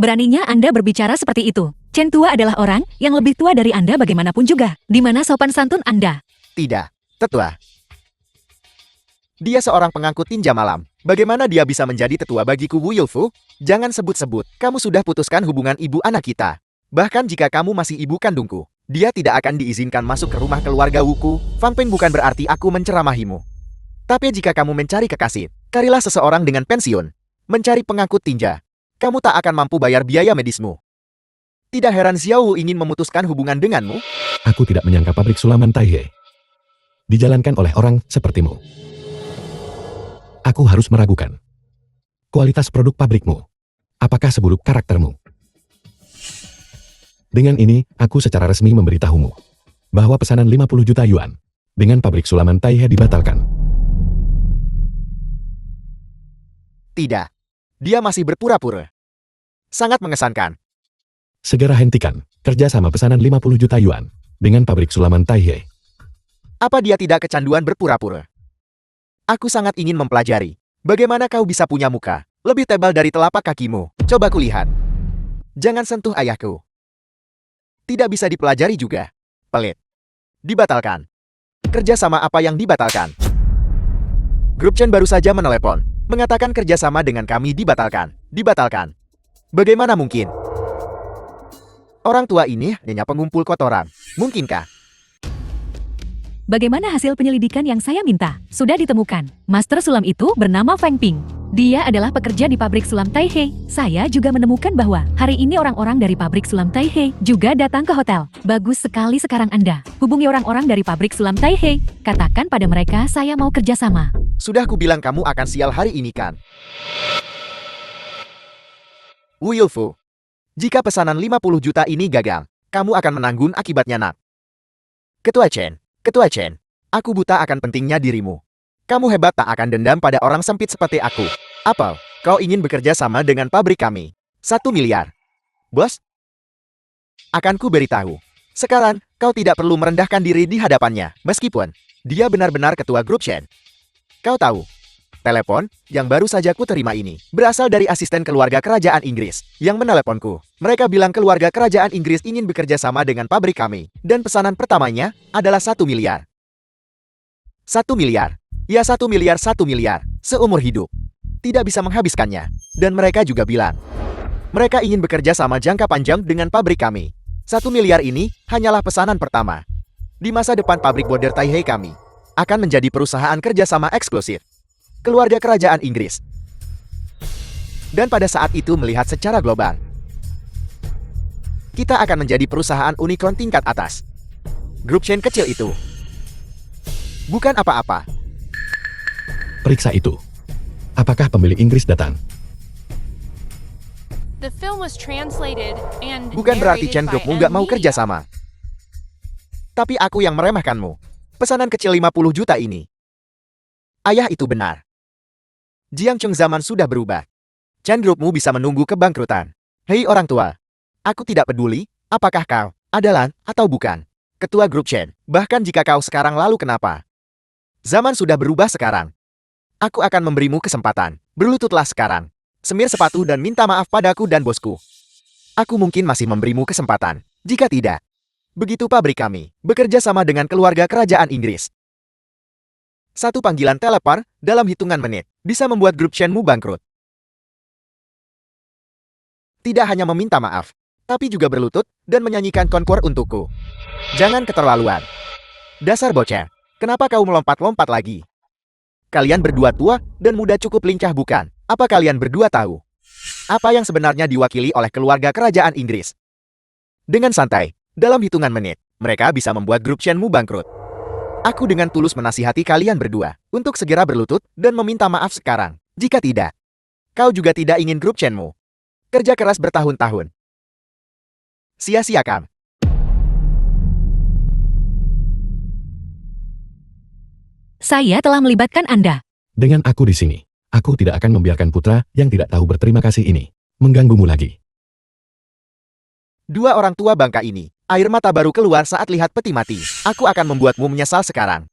Beraninya Anda berbicara seperti itu. Chen tua adalah orang yang lebih tua dari Anda bagaimanapun juga. Di mana sopan santun Anda? Tidak, tetua. Dia seorang pengangkut tinja malam. Bagaimana dia bisa menjadi tetua bagiku, Wu Youfu? Jangan sebut-sebut. Kamu sudah putuskan hubungan ibu anak kita. Bahkan jika kamu masih ibu kandungku, dia tidak akan diizinkan masuk ke rumah keluarga Wuku. Fang Ping, bukan berarti aku menceramahimu. Tapi jika kamu mencari kekasih, carilah seseorang dengan pensiun. Mencari pengangkut tinja, kamu tak akan mampu bayar biaya medismu. Tidak heran Xiao Wu ingin memutuskan hubungan denganmu. Aku tidak menyangka pabrik sulaman Taihei dijalankan oleh orang sepertimu. Aku harus meragukan kualitas produk pabrikmu. Apakah seburuk karaktermu? Dengan ini, aku secara resmi memberitahumu bahwa pesanan 50 juta yuan dengan pabrik sulaman Taihei dibatalkan. Tidak. Dia masih berpura-pura. Sangat mengesankan. Segera hentikan kerjasama pesanan 50 juta yuan dengan pabrik sulaman Taihei. Apa dia tidak kecanduan berpura-pura? Aku sangat ingin mempelajari. Bagaimana kau bisa punya muka lebih tebal dari telapak kakimu? Coba kulihat. Jangan sentuh ayahku. Tidak bisa dipelajari juga. Pelit. Dibatalkan. Kerjasama apa yang dibatalkan? Grup Chen baru saja menelepon Mengatakan kerjasama dengan kami dibatalkan. Dibatalkan. Bagaimana mungkin? Orang tua ini hanya pengumpul kotoran. Mungkinkah? Bagaimana hasil penyelidikan yang saya minta? Sudah ditemukan. Master sulam itu bernama Feng Ping. Dia adalah pekerja di pabrik sulam Taihei. Saya juga menemukan bahwa hari ini orang-orang dari pabrik sulam Taihei juga datang ke hotel. Bagus sekali sekarang Anda. Hubungi orang-orang dari pabrik sulam Taihei. Katakan pada mereka saya mau kerjasama. Sudah kubilang kamu akan sial hari ini kan? Wu Yulfu. Jika pesanan 50 juta ini gagal, kamu akan menanggung akibatnya nak. Ketua Chen. Ketua Chen, aku buta akan pentingnya dirimu. Kamu hebat tak akan dendam pada orang sempit seperti aku. Apa? Kau ingin bekerja sama dengan pabrik kami? 1 miliar. Bos? Akan ku beritahu. Sekarang, kau tidak perlu merendahkan diri di hadapannya, meskipun dia benar-benar ketua grup Chen. Kau tahu, telepon yang baru saja ku terima ini berasal dari asisten keluarga kerajaan Inggris yang meneleponku. Mereka bilang keluarga kerajaan Inggris ingin bekerja sama dengan pabrik kami. Dan pesanan pertamanya adalah 1 miliar. 1 miliar. Ya 1 miliar 1 miliar. Seumur hidup. Tidak bisa menghabiskannya. Dan mereka juga bilang, mereka ingin bekerja sama jangka panjang dengan pabrik kami. 1 miliar ini hanyalah pesanan pertama. Di masa depan pabrik border Taihei kami akan menjadi perusahaan kerjasama eksklusif keluarga kerajaan Inggris. Dan pada saat itu melihat secara global, kita akan menjadi perusahaan unicorn tingkat atas. Grup Chen kecil itu bukan apa-apa. Periksa itu. Apakah pemilik Inggris datang? The film was translated and Bukan berarti Chen narrated by Grupmu nggak mau M. kerja sama. Tapi aku yang meremehkanmu. Pesanan kecil 50 juta ini. Ayah itu benar. Jiang Cheng zaman sudah berubah. Chen Grupmu bisa menunggu kebangkrutan. Hei orang tua. Aku tidak peduli, apakah kau adalah atau bukan ketua grup Chen. Bahkan jika kau sekarang lalu kenapa? Zaman sudah berubah sekarang. Aku akan memberimu kesempatan. Berlututlah sekarang. Semir sepatu dan minta maaf padaku dan bosku. Aku mungkin masih memberimu kesempatan. Jika tidak, begitu pabrik kami bekerja sama dengan keluarga kerajaan Inggris. Satu panggilan telepar dalam hitungan menit bisa membuat grup Shenmu bangkrut. Tidak hanya meminta maaf, tapi juga berlutut dan menyanyikan konkor untukku. Jangan keterlaluan. Dasar bocah, kenapa kau melompat-lompat lagi? Kalian berdua tua dan muda cukup lincah bukan? Apa kalian berdua tahu apa yang sebenarnya diwakili oleh keluarga kerajaan Inggris? Dengan santai, dalam hitungan menit, mereka bisa membuat grup Shenmu bangkrut. Aku dengan tulus menasihati kalian berdua untuk segera berlutut dan meminta maaf sekarang. Jika tidak, kau juga tidak ingin grup Shenmu kerja keras bertahun-tahun sia-siakan. Saya telah melibatkan Anda. Dengan aku di sini, aku tidak akan membiarkan putra yang tidak tahu berterima kasih ini mengganggumu lagi. Dua orang tua bangka ini, air mata baru keluar saat lihat peti mati. Aku akan membuatmu menyesal sekarang.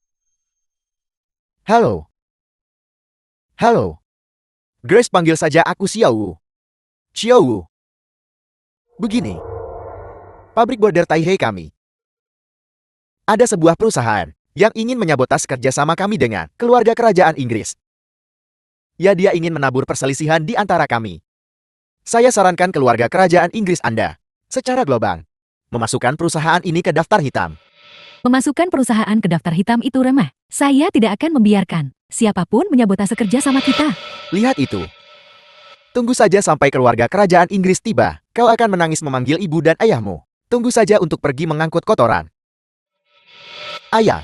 Halo. Halo. Grace panggil saja aku Xiao Wu. Xiao Wu. Begini. Pabrik border Taihei kami. Ada sebuah perusahaan yang ingin menyabotas kerjasama kami dengan keluarga kerajaan Inggris. Ya, dia ingin menabur perselisihan di antara kami. Saya sarankan keluarga kerajaan Inggris Anda secara global memasukkan perusahaan ini ke daftar hitam. Memasukkan perusahaan ke daftar hitam itu remeh. Saya tidak akan membiarkan siapapun menyabotase kerja sama kita. Lihat itu. Tunggu saja sampai keluarga kerajaan Inggris tiba. Kau akan menangis memanggil ibu dan ayahmu. Tunggu saja untuk pergi mengangkut kotoran. Ayah,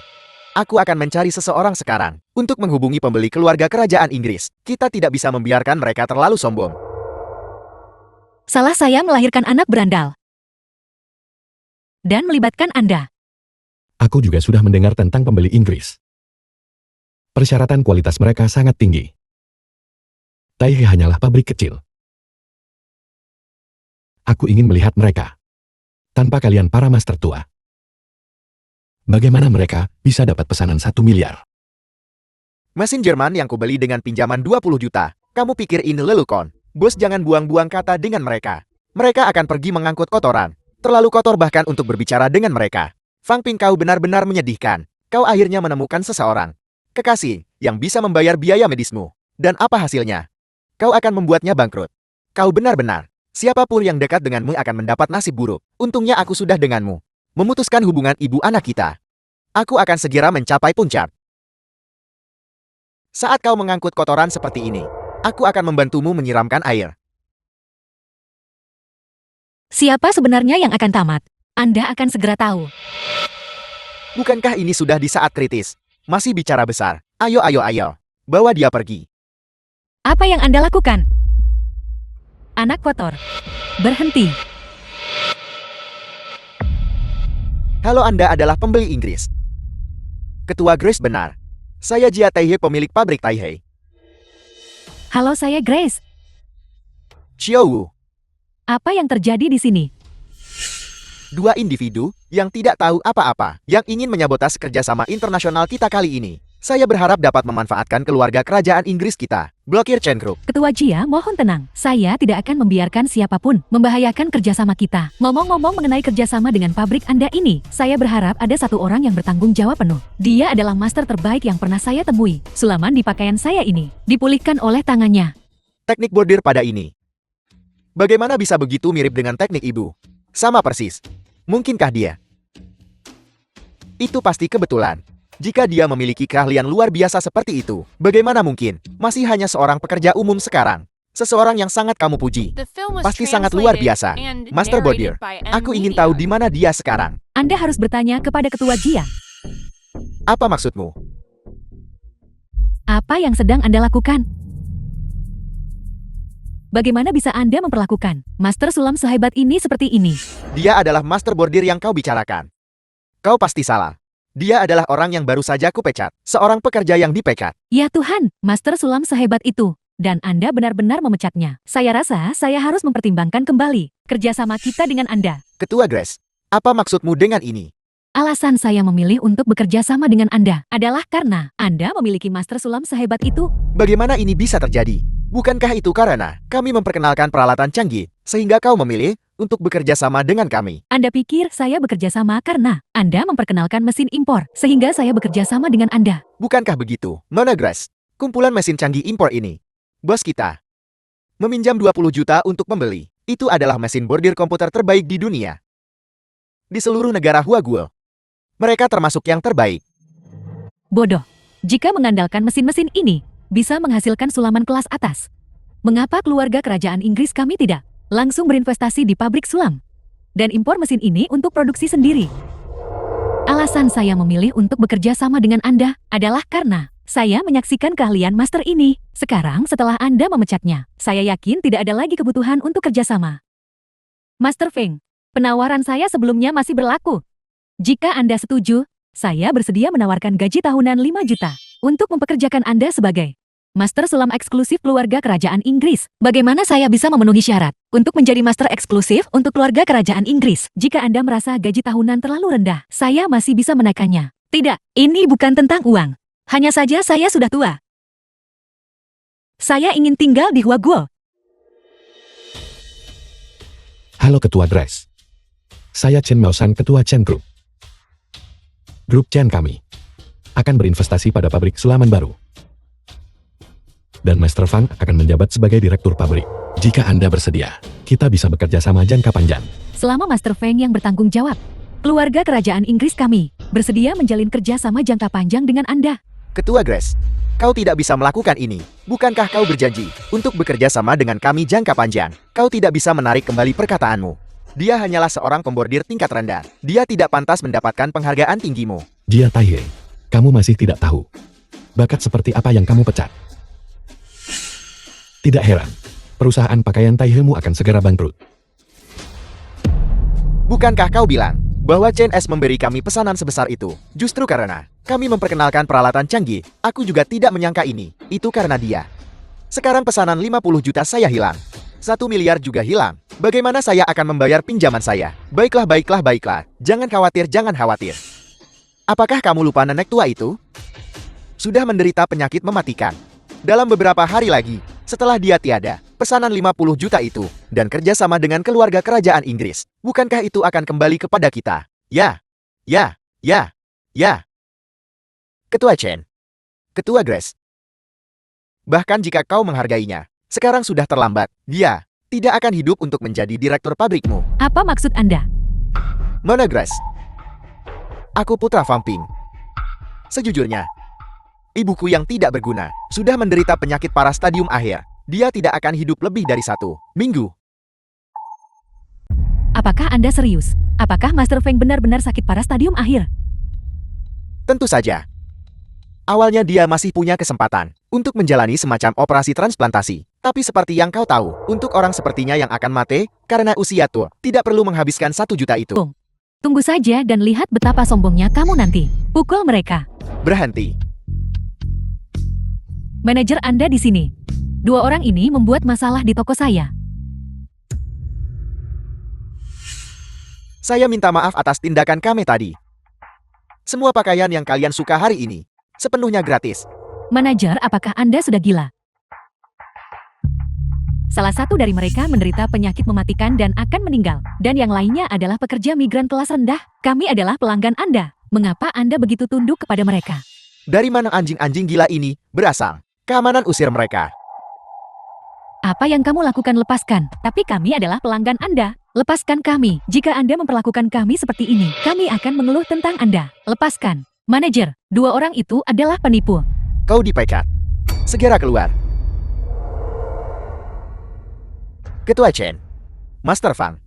aku akan mencari seseorang sekarang untuk menghubungi pembeli keluarga kerajaan Inggris. Kita tidak bisa membiarkan mereka terlalu sombong. Salah saya melahirkan anak berandal. Dan melibatkan Anda. Aku juga sudah mendengar tentang pembeli Inggris. Persyaratan kualitas mereka sangat tinggi. Taihei hanyalah pabrik kecil. Aku ingin melihat mereka. Tanpa kalian para master tua. Bagaimana mereka bisa dapat pesanan 1 miliar? Mesin Jerman yang kubeli dengan pinjaman 20 juta. Kamu pikir ini lelukon? Bos, jangan buang-buang kata dengan mereka. Mereka akan pergi mengangkut kotoran. Terlalu kotor bahkan untuk berbicara dengan mereka. Fang Ping, kau benar-benar menyedihkan. Kau akhirnya menemukan seseorang kekasih yang bisa membayar biaya medismu. Dan apa hasilnya? Kau akan membuatnya bangkrut. Kau benar-benar. Siapapun yang dekat denganmu akan mendapat nasib buruk. Untungnya aku sudah denganmu. Memutuskan hubungan ibu anak kita. Aku akan segera mencapai puncak. Saat kau mengangkut kotoran seperti ini, aku akan membantumu menyiramkan air. Siapa sebenarnya yang akan tamat? Anda akan segera tahu. Bukankah ini sudah di saat kritis? Masih bicara besar. Ayo, ayo, ayo. Bawa dia pergi. Apa yang Anda lakukan? Anak kotor. Berhenti. Halo, Anda adalah pembeli Inggris. Ketua Grace benar. Saya Jia Taihei, pemilik pabrik Taihei. Halo, saya Grace. Xiao Wu. Apa yang terjadi di sini? Dua individu yang tidak tahu apa-apa yang ingin menyabotase kerjasama internasional kita kali ini. Saya berharap dapat memanfaatkan keluarga kerajaan Inggris kita. Blokir Chen Group. Ketua Jia, mohon tenang. Saya tidak akan membiarkan siapapun membahayakan kerjasama kita. Ngomong-ngomong mengenai kerjasama dengan pabrik Anda ini, saya berharap ada satu orang yang bertanggung jawab penuh. Dia adalah master terbaik yang pernah saya temui. Sulaman di pakaian saya ini dipulihkan oleh tangannya. Teknik bordir pada ini. Bagaimana bisa begitu mirip dengan teknik ibu? Sama persis. Mungkinkah dia? Itu pasti kebetulan. Jika dia memiliki keahlian luar biasa seperti itu, bagaimana mungkin masih hanya seorang pekerja umum sekarang? Seseorang yang sangat kamu puji. The film was Pasti sangat luar translated biasa. and Master Bordir, narrated by aku ingin Media. tahu di mana dia sekarang. Anda harus bertanya kepada Ketua Jia. Apa maksudmu? Apa yang sedang Anda lakukan? Bagaimana bisa Anda memperlakukan Master Sulam sehebat ini seperti ini? Dia adalah Master Bordir yang kau bicarakan. Kau pasti salah. Dia adalah orang yang baru saja kupecat. Seorang pekerja yang dipecat. Ya Tuhan, Master Sulam sehebat itu. Dan Anda benar-benar memecatnya. Saya rasa saya harus mempertimbangkan kembali kerjasama kita dengan Anda. Ketua Grace, apa maksudmu dengan ini? Alasan saya memilih untuk bekerja sama dengan Anda adalah karena Anda memiliki Master Sulam sehebat itu. Bagaimana ini bisa terjadi? Bukankah itu karena kami memperkenalkan peralatan canggih, sehingga kau memilih untuk bekerja sama dengan kami? Anda pikir saya bekerja sama karena Anda memperkenalkan mesin impor, sehingga saya bekerja sama dengan Anda. Bukankah begitu, Nona Grace? Kumpulan mesin canggih impor ini. Bos kita meminjam 20 juta untuk membeli. Itu adalah mesin bordir komputer terbaik di dunia. Di seluruh negara Huaguo. Mereka termasuk yang terbaik. Bodoh. Jika mengandalkan mesin-mesin ini bisa menghasilkan sulaman kelas atas, mengapa keluarga kerajaan Inggris kami tidak langsung berinvestasi di pabrik sulam dan impor mesin ini untuk produksi sendiri? Alasan saya memilih untuk bekerja sama dengan Anda adalah karena saya menyaksikan keahlian master ini. Sekarang setelah Anda memecatnya, saya yakin tidak ada lagi kebutuhan untuk kerjasama. Master Feng, penawaran saya sebelumnya masih berlaku. Jika Anda setuju, saya bersedia menawarkan gaji tahunan 5 juta untuk mempekerjakan Anda sebagai Master Sulam eksklusif keluarga kerajaan Inggris. Bagaimana saya bisa memenuhi syarat untuk menjadi master eksklusif untuk keluarga kerajaan Inggris? Jika Anda merasa gaji tahunan terlalu rendah, saya masih bisa menaikkannya. Tidak, ini bukan tentang uang. Hanya saja saya sudah tua. Saya ingin tinggal di Huaguo. Halo Ketua Grace. Saya Chen Maosan, Ketua Chen Group. Grup Chen kami akan berinvestasi pada pabrik sulaman baru. Dan Master Fang akan menjabat sebagai direktur pabrik. Jika Anda bersedia, kita bisa bekerja sama jangka panjang. Selama Master Feng yang bertanggung jawab, keluarga kerajaan Inggris kami bersedia menjalin kerja sama jangka panjang dengan Anda. Ketua Grace, kau tidak bisa melakukan ini. Bukankah kau berjanji untuk bekerja sama dengan kami jangka panjang? Kau tidak bisa menarik kembali perkataanmu. Dia hanyalah seorang pembordir tingkat rendah. Dia tidak pantas mendapatkan penghargaan tinggimu. Jia Taihei, kamu masih tidak tahu bakat seperti apa yang kamu pecat. Tidak heran, perusahaan pakaian Taiheimu akan segera bangkrut. Bukankah kau bilang bahwa Chen S memberi kami pesanan sebesar itu? Justru karena kami memperkenalkan peralatan canggih, aku juga tidak menyangka ini. Itu karena dia. Sekarang pesanan 50 juta saya hilang. 1 miliar juga hilang. Bagaimana saya akan membayar pinjaman saya? Baiklah, baiklah, baiklah. Jangan khawatir, jangan khawatir. Apakah kamu lupa nenek tua itu? Sudah menderita penyakit mematikan. Dalam beberapa hari lagi, setelah dia tiada, pesanan 50 juta itu, dan kerjasama dengan keluarga kerajaan Inggris, bukankah itu akan kembali kepada kita? Ya, ya, ya, ya. Ketua Chen. Ketua Grace. Bahkan jika kau menghargainya, sekarang sudah terlambat. Dia tidak akan hidup untuk menjadi direktur pabrikmu. Apa maksud Anda? Monograss. Aku putra Vamping. Sejujurnya, ibuku yang tidak berguna sudah menderita penyakit parah stadium akhir. Dia tidak akan hidup lebih dari 1 minggu. Apakah Anda serius? Apakah Master Feng benar-benar sakit parah stadium akhir? Tentu saja. Awalnya dia masih punya kesempatan untuk menjalani semacam operasi transplantasi. Tapi seperti yang kau tahu, untuk orang sepertinya yang akan mati karena usia tua, tidak perlu menghabiskan 1 juta itu. Tunggu saja dan lihat betapa sombongnya kamu nanti. Pukul mereka. Berhenti. Manajer Anda di sini. 2 orang ini membuat masalah di toko saya. Saya minta maaf atas tindakan kami tadi. Semua pakaian yang kalian suka hari ini sepenuhnya gratis. Manajer, apakah Anda sudah gila? Salah satu dari mereka menderita penyakit mematikan dan akan meninggal. Dan yang lainnya adalah pekerja migran kelas rendah. Kami adalah pelanggan Anda. Mengapa Anda begitu tunduk kepada mereka? Dari mana anjing-anjing gila ini berasal? Keamanan usir mereka. Apa yang kamu lakukan lepaskan. Tapi kami adalah pelanggan Anda. Lepaskan kami. Jika Anda memperlakukan kami seperti ini, kami akan mengeluh tentang Anda. Lepaskan. Manajer, 2 orang itu adalah penipu. Kau dipecat. Segera keluar. Ketua Chen. Master Fang.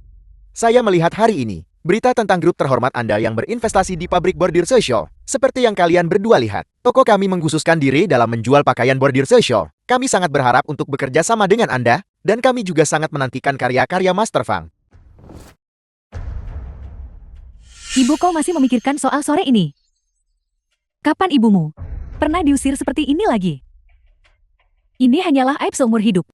Saya melihat hari ini berita tentang grup terhormat Anda yang berinvestasi di pabrik bordir sosial. Seperti yang kalian berdua lihat, toko kami mengkhususkan diri dalam menjual pakaian bordir sosial. Kami sangat berharap untuk bekerja sama dengan Anda, dan kami juga sangat menantikan karya-karya Master Fang. Ibu, kau masih memikirkan soal sore ini? Kapan ibumu pernah diusir seperti ini lagi? Ini hanyalah aib seumur hidup.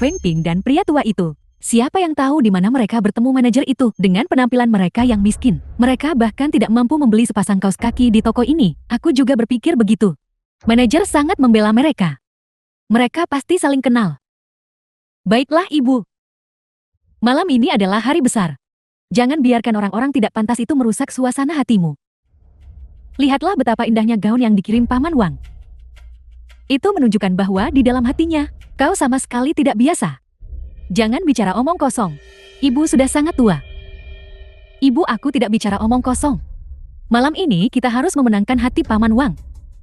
Feng Ping dan pria tua itu. Siapa yang tahu di mana mereka bertemu manajer itu dengan penampilan mereka yang miskin. Mereka bahkan tidak mampu membeli sepasang kaos kaki di toko ini. Aku juga berpikir begitu. Manajer sangat membela mereka. Mereka pasti saling kenal. Baiklah, Ibu. Malam ini adalah hari besar. Jangan biarkan orang-orang tidak pantas itu merusak suasana hatimu. Lihatlah betapa indahnya gaun yang dikirim Paman Wang. Itu menunjukkan bahwa di dalam hatinya, kau sama sekali tidak biasa. Jangan bicara omong kosong. Ibu sudah sangat tua. Ibu, aku tidak bicara omong kosong. Malam ini kita harus memenangkan hati Paman Wang.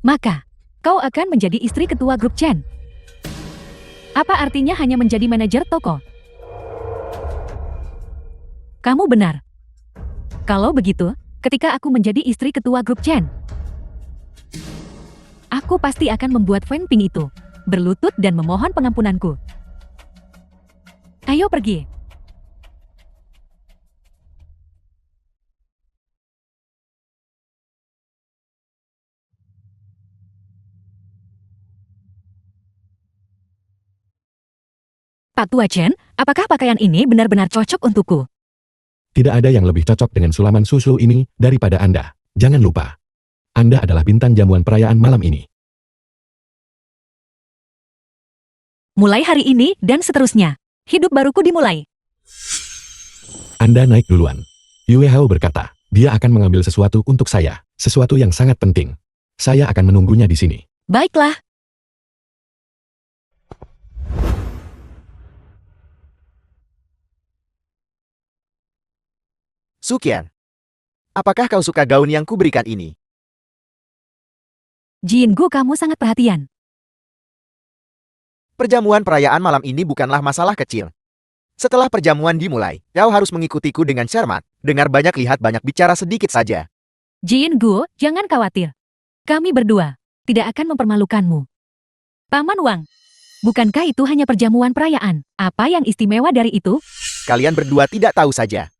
Maka, kau akan menjadi istri ketua grup Chen. Apa artinya hanya menjadi manajer toko? Kamu benar. Kalau begitu, ketika aku menjadi istri ketua grup Chen, aku pasti akan membuat Feng Ping itu berlutut dan memohon pengampunanku. Ayo pergi. Pak Tua Chen, apakah pakaian ini benar-benar cocok untukku? Tidak ada yang lebih cocok dengan sulaman susu ini daripada Anda. Jangan lupa, Anda adalah bintang jamuan perayaan malam ini. Mulai hari ini dan seterusnya, hidup baruku dimulai. Anda naik duluan. Yue Hao berkata, dia akan mengambil sesuatu untuk saya, sesuatu yang sangat penting. Saya akan menunggunya di sini. Baiklah. Sukian. Apakah kau suka gaun yang kuberikan ini? Jingu, kamu sangat perhatian. Perjamuan perayaan malam ini bukanlah masalah kecil. Setelah perjamuan dimulai, kau harus mengikutiku dengan cermat. Dengar banyak, lihat banyak, bicara sedikit saja. Jingu, jangan khawatir. Kami berdua tidak akan mempermalukanmu. Paman Wang, bukankah itu hanya perjamuan perayaan? Apa yang istimewa dari itu? Kalian berdua tidak tahu saja.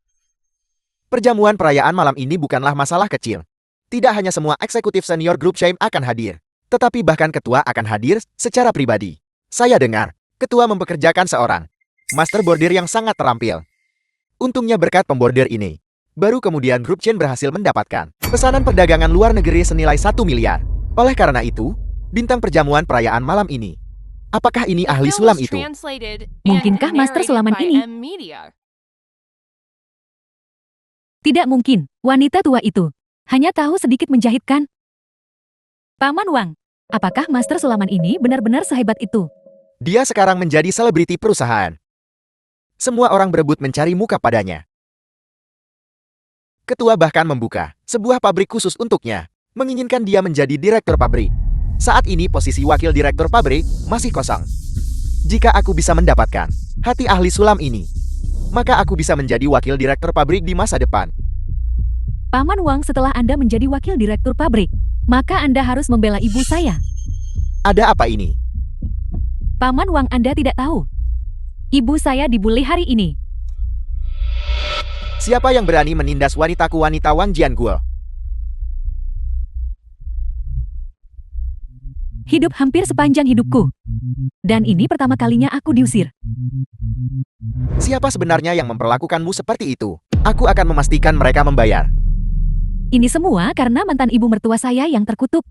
Perjamuan perayaan malam ini bukanlah masalah kecil. Tidak hanya semua eksekutif senior grup Chen akan hadir, tetapi bahkan ketua akan hadir secara pribadi. Saya dengar, ketua mempekerjakan seorang master bordir yang sangat terampil. Untungnya berkat pembordir ini, baru kemudian grup Chen berhasil mendapatkan pesanan perdagangan luar negeri senilai 1 miliar. Oleh karena itu, bintang perjamuan perayaan malam ini. Apakah ini ahli sulam itu? Mungkinkah master sulaman ini? Tidak mungkin, wanita tua itu hanya tahu sedikit menjahit kan? Paman Wang, Apakah Master Sulaman ini benar-benar sehebat itu? Dia sekarang menjadi selebriti perusahaan. Semua orang berebut mencari muka padanya. Ketua bahkan membuka sebuah pabrik khusus untuknya, menginginkan dia menjadi direktur pabrik. Saat ini posisi wakil direktur pabrik masih kosong. Jika aku bisa mendapatkan hati ahli sulam ini, maka aku bisa menjadi wakil direktur pabrik di masa depan. Paman Wang, setelah Anda menjadi wakil direktur pabrik, maka Anda harus membela ibu saya. Ada apa ini? Paman Wang, Anda tidak tahu. Ibu saya dibully hari ini. Siapa yang berani menindas wanita Wang Jianguo? Hidup hampir sepanjang hidupku. Dan ini pertama kalinya aku diusir. Siapa sebenarnya yang memperlakukanmu seperti itu? Aku akan memastikan mereka membayar. Ini semua karena mantan ibu mertua saya yang terkutuk.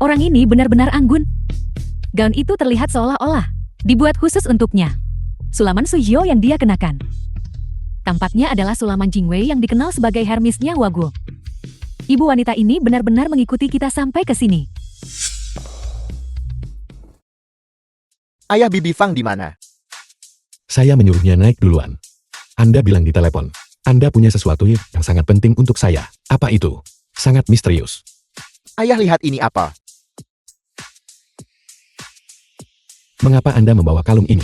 Orang ini benar-benar anggun. Gaun itu terlihat seolah-olah dibuat khusus untuknya. Sulaman Suzhou yang dia kenakan tampaknya adalah Sulaman Jingwei yang dikenal sebagai Hermesnya Waguo. Ibu wanita ini benar-benar mengikuti kita sampai ke sini. Ayah Bibi Fang di mana? Saya menyuruhnya naik duluan. Anda bilang di telepon. Anda punya sesuatu yang sangat penting untuk saya. Apa itu? Sangat misterius. Ayah, lihat ini apa? Mengapa Anda membawa kalung ini?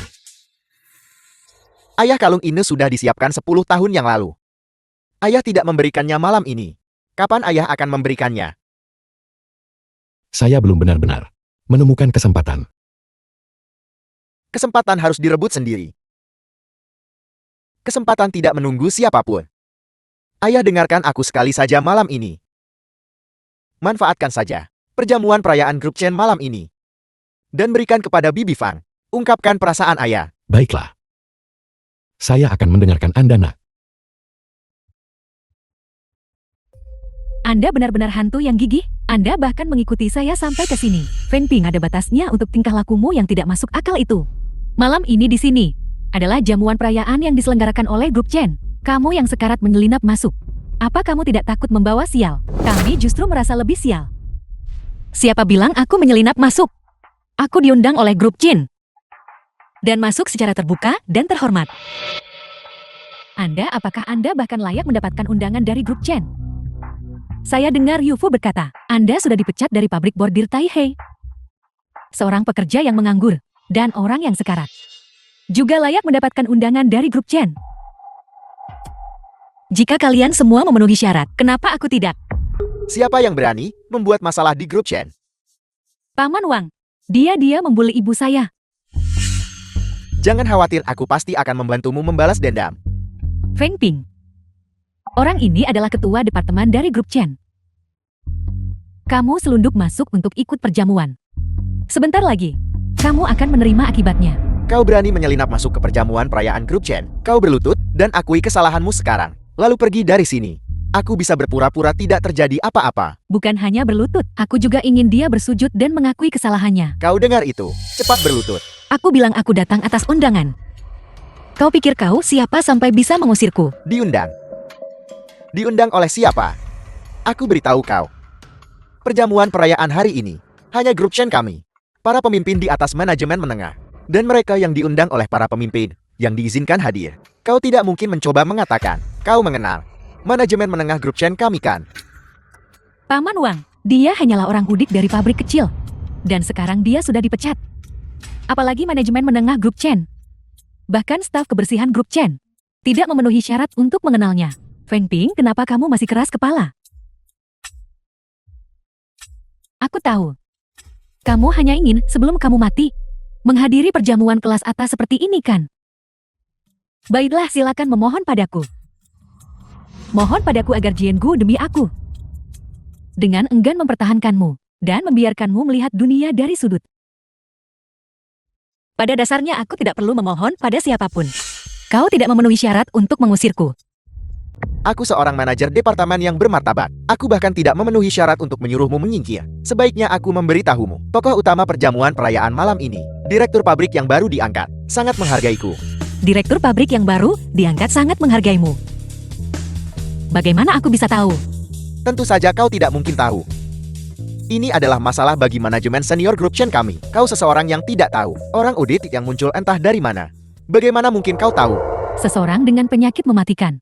Ayah, kalung ini sudah disiapkan 10 tahun yang lalu. Ayah tidak memberikannya malam ini. Kapan ayah akan memberikannya? Saya belum benar-benar menemukan kesempatan. Kesempatan harus direbut sendiri. Kesempatan tidak menunggu siapapun. Ayah, dengarkan aku sekali saja malam ini. Manfaatkan saja perjamuan perayaan grup Chen malam ini. Dan berikan kepada Bibi Fang. Ungkapkan perasaan ayah. Baiklah. Saya akan mendengarkan Anda, nak. Anda benar-benar hantu yang gigih. Anda bahkan mengikuti saya sampai ke sini. Feng Ping, ada batasnya untuk tingkah lakumu yang tidak masuk akal itu. Malam ini di sini adalah jamuan perayaan yang diselenggarakan oleh grup Chen. Kamu yang sekarat menyelinap masuk. Apa kamu tidak takut membawa sial? Kami justru merasa lebih sial. Siapa bilang aku menyelinap masuk? Aku diundang oleh grup Chen. Dan masuk secara terbuka dan terhormat. Apakah Anda bahkan layak mendapatkan undangan dari grup Chen? Saya dengar Yu Fu berkata, Anda sudah dipecat dari pabrik bordir Taihei. Seorang pekerja yang menganggur, dan orang yang sekarat. Juga layak mendapatkan undangan dari grup Chen. Jika kalian semua memenuhi syarat, kenapa aku tidak? Siapa yang berani membuat masalah di grup Chen? Paman Wang, dia membuli ibu saya. Jangan khawatir, aku pasti akan membantumu membalas dendam. Feng Ping. Orang ini adalah ketua departemen dari grup Chen. Kamu selunduk masuk untuk ikut perjamuan. Sebentar lagi, kamu akan menerima akibatnya. Kau berani menyelinap masuk ke perjamuan perayaan grup Chen. Kau berlutut dan akui kesalahanmu sekarang. Lalu pergi dari sini. Aku bisa berpura-pura tidak terjadi apa-apa. Bukan hanya berlutut, aku juga ingin dia bersujud dan mengakui kesalahannya. Kau dengar itu? Cepat berlutut. Aku bilang aku datang atas undangan. Kau pikir kau siapa sampai bisa mengusirku? Diundang. Diundang oleh siapa? Aku beritahu kau. Perjamuan perayaan hari ini hanya grup Chen kami. Para pemimpin di atas manajemen menengah. Dan mereka yang diundang oleh para pemimpin yang diizinkan hadir. Kau tidak mungkin mencoba mengatakan kau mengenal manajemen menengah grup Chen kami, kan? Paman Wang, dia hanyalah orang udik dari pabrik kecil. Dan sekarang dia sudah dipecat. Apalagi manajemen menengah grup Chen. Bahkan staf kebersihan grup Chen tidak memenuhi syarat untuk mengenalnya. Feng Ping, kenapa kamu masih keras kepala? Aku tahu. Kamu hanya ingin sebelum kamu mati menghadiri perjamuan kelas atas seperti ini, kan? Baiklah, silakan memohon padaku. Mohon padaku agar Jiangu demi aku. Dengan enggan mempertahankanmu dan membiarkanmu melihat dunia dari sudut. Pada dasarnya aku tidak perlu memohon pada siapapun. Kau tidak memenuhi syarat untuk mengusirku. Aku seorang manajer departemen yang bermartabat. Aku bahkan tidak memenuhi syarat untuk menyuruhmu menyingkir. Sebaiknya aku memberitahumu. Tokoh utama perjamuan perayaan malam ini, direktur pabrik yang baru diangkat, sangat menghargaiku. Direktur pabrik yang baru diangkat sangat menghargaimu. Bagaimana aku bisa tahu? Tentu saja kau tidak mungkin tahu. Ini adalah masalah bagi manajemen senior grup Chen kami. Kau seseorang yang tidak tahu. Orang audit yang muncul entah dari mana. Bagaimana mungkin kau tahu? Seseorang dengan penyakit mematikan.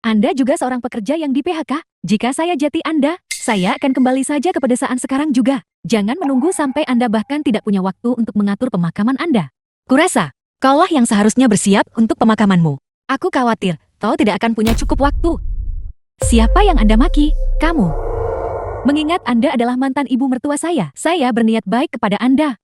Anda juga seorang pekerja yang di PHK. Jika saya jati Anda, saya akan kembali saja ke pedesaan sekarang juga. Jangan menunggu sampai Anda bahkan tidak punya waktu untuk mengatur pemakaman Anda. Kurasa, kaulah yang seharusnya bersiap untuk pemakamanmu. Aku khawatir, kau tidak akan punya cukup waktu. Siapa yang Anda maki? Kamu. Mengingat Anda adalah mantan ibu mertua saya berniat baik kepada Anda.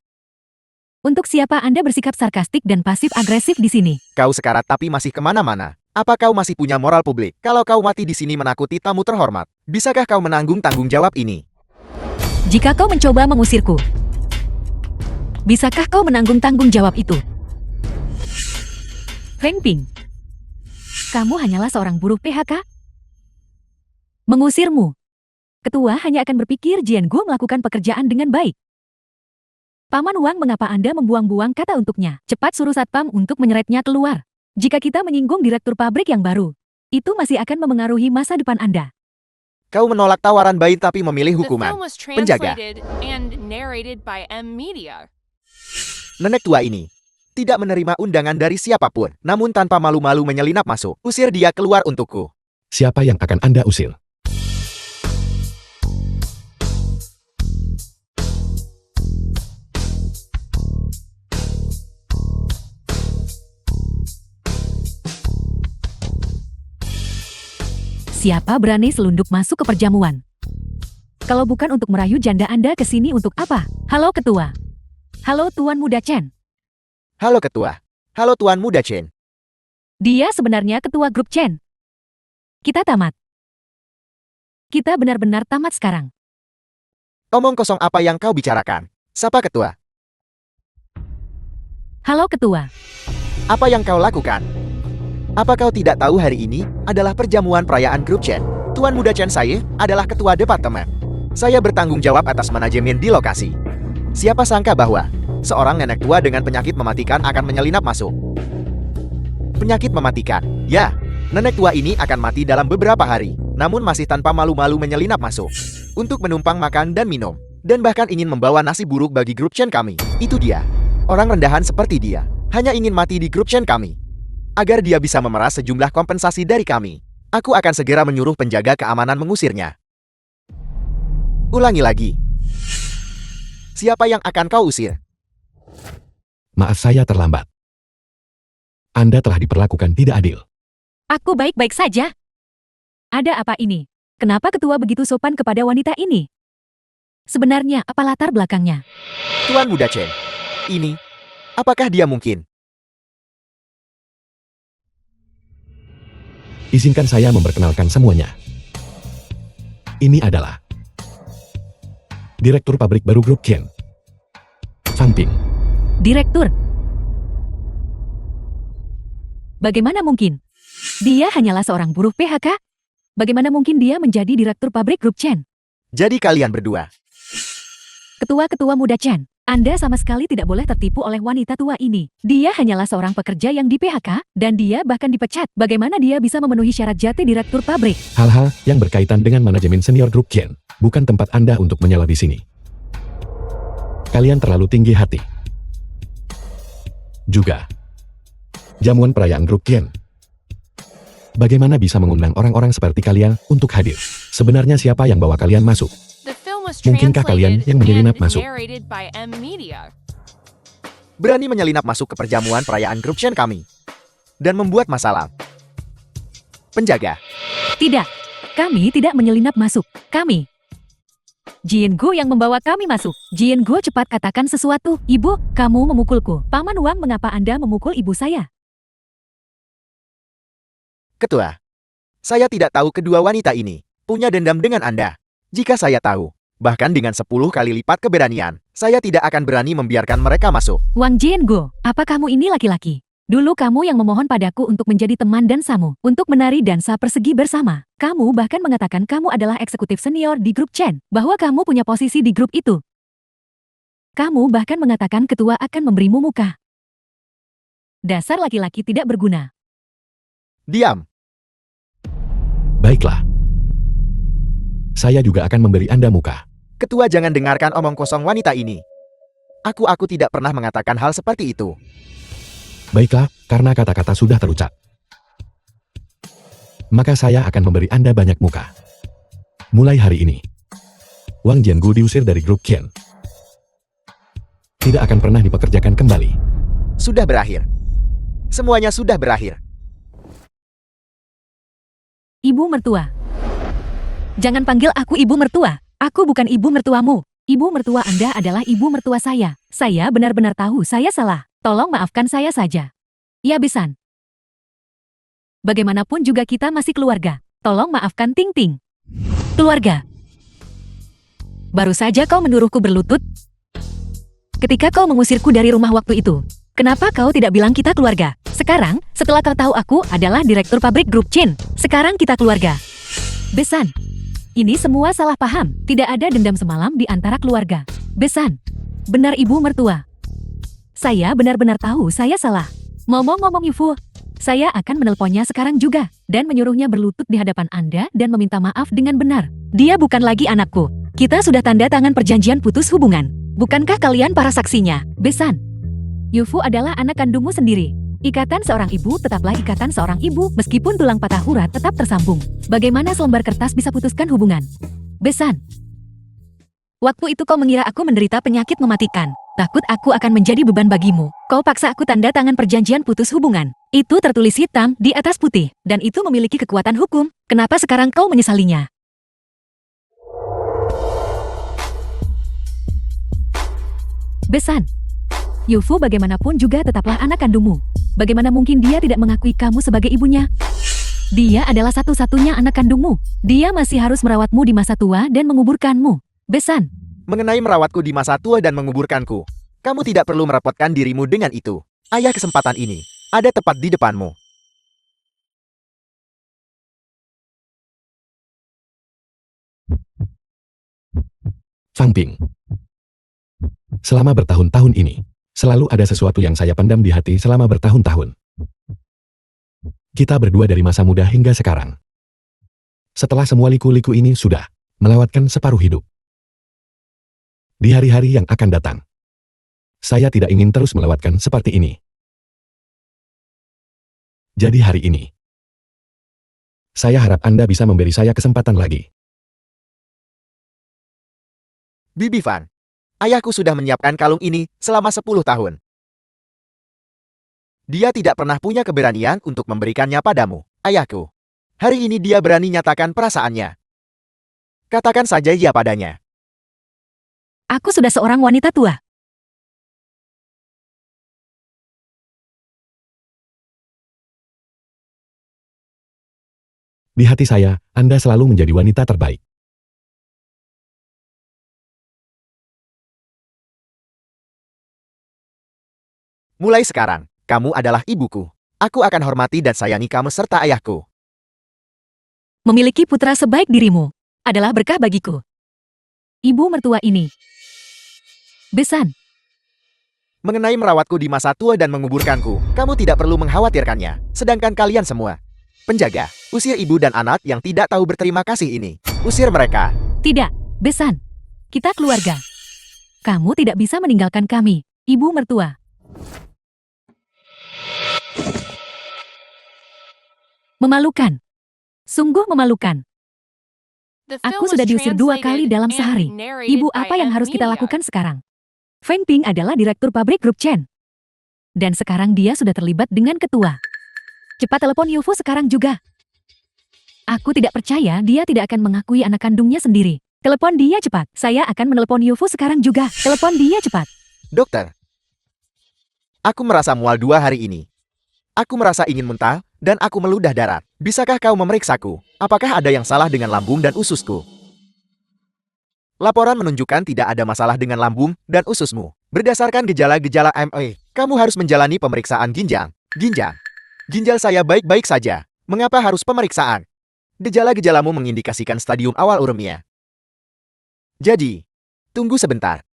Untuk siapa Anda bersikap sarkastik dan pasif-agresif di sini? Kau sekarat tapi masih kemana-mana. Apa kau masih punya moral publik? Kalau kau mati di sini menakuti tamu terhormat, bisakah kau menanggung tanggung jawab ini? Jika kau mencoba mengusirku, bisakah kau menanggung tanggung jawab itu? Feng Ping, kamu hanyalah seorang buruh PHK? Mengusirmu. Ketua hanya akan berpikir Jian Guo melakukan pekerjaan dengan baik. Paman Wang, mengapa Anda membuang-buang kata untuknya? Cepat suruh satpam untuk menyeretnya keluar. Jika kita menyinggung direktur pabrik yang baru, itu masih akan memengaruhi masa depan Anda. Kau menolak tawaran bayi tapi memilih The hukuman. film was Penjaga. translated and narrated by M Media. Nenek tua ini tidak menerima undangan dari siapapun, namun tanpa malu-malu menyelinap masuk. Usir dia keluar untukku. Siapa yang akan Anda usir? Siapa berani selundup masuk ke perjamuan? Kalau bukan untuk merayu janda Anda ke sini untuk apa? Halo Ketua. Halo Tuan Muda Chen. Halo Ketua. Halo Tuan Muda Chen. Dia sebenarnya Ketua Grup Chen. Kita tamat. Kita benar-benar tamat sekarang. Omong kosong apa yang kau bicarakan? Sapa Ketua. Halo Ketua. Apa yang kau lakukan? Apa kau tidak tahu hari ini adalah perjamuan perayaan grup Chen? Tuan Muda Chen, saya adalah ketua departemen. Saya bertanggung jawab atas manajemen di lokasi. Siapa sangka bahwa seorang nenek tua dengan penyakit mematikan akan menyelinap masuk. Penyakit mematikan? Ya, nenek tua ini akan mati dalam beberapa hari, namun masih tanpa malu-malu menyelinap masuk. Untuk menumpang makan dan minum, dan bahkan ingin membawa nasi buruk bagi grup Chen kami. Itu dia. Orang rendahan seperti dia, hanya ingin mati di grup Chen kami. Agar dia bisa memeras sejumlah kompensasi dari kami, aku akan segera menyuruh penjaga keamanan mengusirnya. Ulangi lagi. Siapa yang akan kau usir? Maaf, saya terlambat. Anda telah diperlakukan tidak adil. Aku baik-baik saja. Ada apa ini? Kenapa ketua begitu sopan kepada wanita ini? Sebenarnya apa latar belakangnya? Tuan Muda Chen. Ini, apakah dia mungkin? Izinkan saya memperkenalkan semuanya. Ini adalah Direktur Pabrik Baru Grup Chen, Fang Ping. Direktur. Bagaimana mungkin? Dia hanyalah seorang buruh PHK. Bagaimana mungkin dia menjadi direktur pabrik Grup Chen? Jadi kalian berdua. Ketua-ketua Muda Chen, Anda sama sekali tidak boleh tertipu oleh wanita tua ini. Dia hanyalah seorang pekerja yang di PHK, dan dia bahkan dipecat. Bagaimana dia bisa memenuhi syarat jati direktur pabrik? Hal-hal yang berkaitan dengan manajemen senior Grup Chen bukan tempat Anda untuk menyela di sini. Kalian terlalu tinggi hati. Juga, jamuan perayaan Grup Chen. Bagaimana bisa mengundang orang-orang seperti kalian untuk hadir? Sebenarnya siapa yang bawa kalian masuk? The film was Mungkinkah kalian translated yang menyelinap and masuk? narrated by M Media. Berani menyelinap masuk ke perjamuan perayaan grup Chen kami. Dan membuat masalah. Penjaga. Tidak, kami tidak menyelinap masuk. Kami. Jian Guo yang membawa kami masuk. Jian Guo, cepat katakan sesuatu. Ibu, kamu memukulku. Paman Wang, mengapa Anda memukul ibu saya? Ketua. Saya tidak tahu kedua wanita ini punya dendam dengan Anda. Jika saya tahu, bahkan dengan 10 kali lipat keberanian, saya tidak akan berani membiarkan mereka masuk. Wang Jian Guo, apa kamu ini laki-laki? Dulu kamu yang memohon padaku untuk menjadi teman dansamu, untuk menari dansa persegi bersama. Kamu bahkan mengatakan kamu adalah eksekutif senior di grup Chen, bahwa kamu punya posisi di grup itu. Kamu bahkan mengatakan ketua akan memberimu muka. Dasar laki-laki tidak berguna. Diam. Baiklah. Saya juga akan memberi Anda muka. Ketua, jangan dengarkan omong kosong wanita ini. Aku tidak pernah mengatakan hal seperti itu. Baiklah, karena kata-kata sudah terucap. Maka saya akan memberi Anda banyak muka. Mulai hari ini, Wang Jiangu diusir dari grup Qian. Tidak akan pernah dipekerjakan kembali. Sudah berakhir. Semuanya sudah berakhir. Ibu mertua. Jangan panggil aku ibu mertua. Aku bukan ibu mertuamu. Ibu mertua Anda adalah ibu mertua saya. Saya benar-benar tahu saya salah. Tolong maafkan saya saja. Ya Besan. Bagaimanapun juga kita masih keluarga. Tolong maafkan Ting Ting. Keluarga. Baru saja kau menyuruhku berlutut. Ketika kau mengusirku dari rumah waktu itu. Kenapa kau tidak bilang kita keluarga? Sekarang, setelah kau tahu aku adalah direktur pabrik grup Chen. Sekarang kita keluarga. Besan. Ini semua salah paham. Tidak ada dendam semalam di antara keluarga. Besan. Benar ibu mertua. Saya benar-benar tahu saya salah. Ngomong-ngomong Yufu, saya akan menelponnya sekarang juga dan menyuruhnya berlutut di hadapan Anda dan meminta maaf dengan benar. Dia bukan lagi anakku. Kita sudah tanda tangan perjanjian putus hubungan. Bukankah kalian para saksinya? Besan. Yufu adalah anak kandungmu sendiri. Ikatan seorang ibu tetaplah ikatan seorang ibu meskipun tulang patah urat tetap tersambung. Bagaimana selembar kertas bisa putuskan hubungan? Besan. Waktu itu kau mengira aku menderita penyakit mematikan. Takut aku akan menjadi beban bagimu. Kau paksa aku tanda tangan perjanjian putus hubungan. Itu tertulis hitam di atas putih. Dan itu memiliki kekuatan hukum. Kenapa sekarang kau menyesalinya? Besan. Yufu bagaimanapun juga tetaplah anak kandungmu. Bagaimana mungkin dia tidak mengakui kamu sebagai ibunya? Dia adalah satu-satunya anak kandungmu. Dia masih harus merawatmu di masa tua dan menguburkanmu. Besan. Mengenai merawatku di masa tua dan menguburkanku, kamu tidak perlu merepotkan dirimu dengan itu. Ayah, kesempatan ini ada tepat di depanmu. Fang Ping. Selama bertahun-tahun ini, selalu ada sesuatu yang saya pendam di hati selama bertahun-tahun. Kita berdua dari masa muda hingga sekarang. Setelah semua liku-liku ini sudah melewatkan separuh hidup. Di hari-hari yang akan datang, saya tidak ingin terus melewatkan seperti ini. Jadi hari ini, saya harap Anda bisa memberi saya kesempatan lagi. Bibi Fan, ayahku sudah menyiapkan kalung ini selama 10 tahun. Dia tidak pernah punya keberanian untuk memberikannya padamu, ayahku. Hari ini dia berani nyatakan perasaannya. Katakan saja ya padanya. Aku sudah seorang wanita tua. Di hati saya, Anda selalu menjadi wanita terbaik. Mulai sekarang, kamu adalah ibuku. Aku akan hormati dan sayangi kamu serta ayahku. Memiliki putra sebaik dirimu adalah berkah bagiku. Ibu mertua ini. Besan. Mengenai merawatku di masa tua dan menguburkanku, kamu tidak perlu mengkhawatirkannya. Sedangkan kalian semua, penjaga, usir ibu dan anak yang tidak tahu berterima kasih ini. Usir mereka. Tidak, Besan. Kita keluarga. Kamu tidak bisa meninggalkan kami, ibu mertua. Memalukan. Sungguh memalukan. The film Aku was sudah diusir 2 kali translated dalam and sehari. narrated Ibu, by apa yang harus kita M lakukan Media. sekarang? Feng Ping adalah direktur pabrik grup Chen. Dan sekarang dia sudah terlibat dengan ketua. Cepat telepon Yufu sekarang juga. Aku tidak percaya dia tidak akan mengakui anak kandungnya sendiri. Telepon dia cepat. Saya akan menelepon Yufu sekarang juga. Telepon dia cepat. Dokter, aku merasa mual 2 hari ini. Aku merasa ingin muntah, dan aku meludah darah. Bisakah kau memeriksaku? Apakah ada yang salah dengan lambung dan ususku? Laporan menunjukkan tidak ada masalah dengan lambung dan ususmu. Berdasarkan gejala-gejala ME, kamu harus menjalani pemeriksaan ginjal. Ginjal. Ginjal saya baik-baik saja. Mengapa harus pemeriksaan? Gejala-gejalamu mengindikasikan stadium awal uremia. Jadi, tunggu sebentar.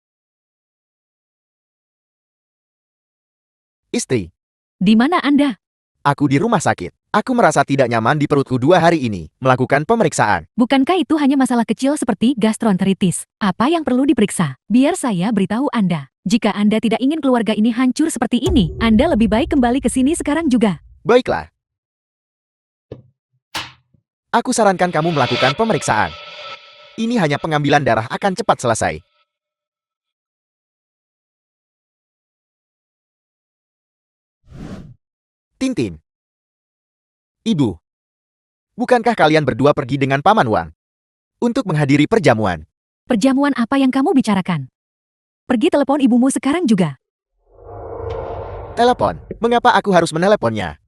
Istri, Di mana Anda? aku di rumah sakit. Aku merasa tidak nyaman di perutku 2 hari ini. Melakukan pemeriksaan. Bukankah itu hanya masalah kecil seperti gastroenteritis? Apa yang perlu diperiksa? Biar saya beritahu Anda. Jika Anda tidak ingin keluarga ini hancur seperti ini, Anda lebih baik kembali ke sini sekarang juga. Baiklah. Aku sarankan kamu melakukan pemeriksaan. Ini hanya pengambilan darah akan cepat selesai. Tintin. Ibu. Bukankah kalian berdua pergi dengan Paman Wang untuk menghadiri perjamuan? Perjamuan apa yang kamu bicarakan? Pergi telepon ibumu sekarang juga. Telepon. Mengapa aku harus meneleponnya?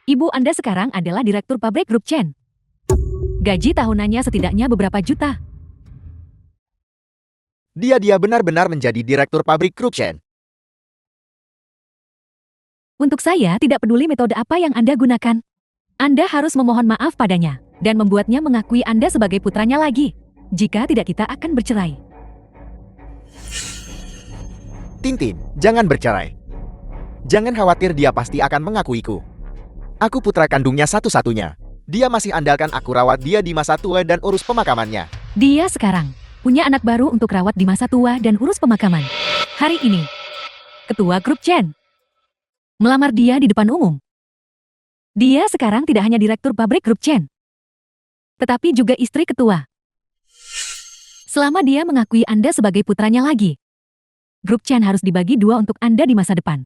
Ibu Anda sekarang adalah direktur pabrik grup Chen. Gaji tahunannya setidaknya beberapa juta. Dia benar-benar menjadi direktur pabrik grup Chen. Untuk saya tidak peduli metode apa yang Anda gunakan. Anda harus memohon maaf padanya dan membuatnya mengakui Anda sebagai putranya lagi. Jika tidak, kita akan bercerai. Tintin, jangan bercerai. Jangan khawatir, dia pasti akan mengakuiku. Aku putra kandungnya satu-satunya. Dia masih andalkan aku rawat dia di masa tua dan urus pemakamannya. Dia sekarang punya anak baru untuk rawat di masa tua dan urus pemakaman. Hari ini, ketua grup Chen melamar dia di depan umum. Dia sekarang tidak hanya direktur pabrik grup Chen, tetapi juga istri ketua. Selama dia mengakui Anda sebagai putranya lagi, grup Chen harus dibagi 2 untuk Anda di masa depan.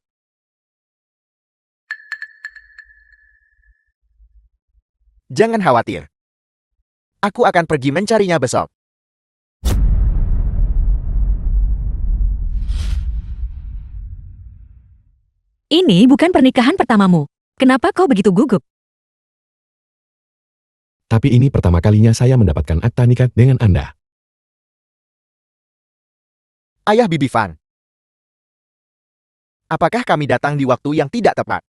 Jangan khawatir. Aku akan pergi mencarinya besok. Ini bukan pernikahan pertamamu. Kenapa kau begitu gugup? Tapi ini pertama kalinya saya mendapatkan akta nikah dengan Anda. Ayah Bibi Fan. Apakah kami datang di waktu yang tidak tepat?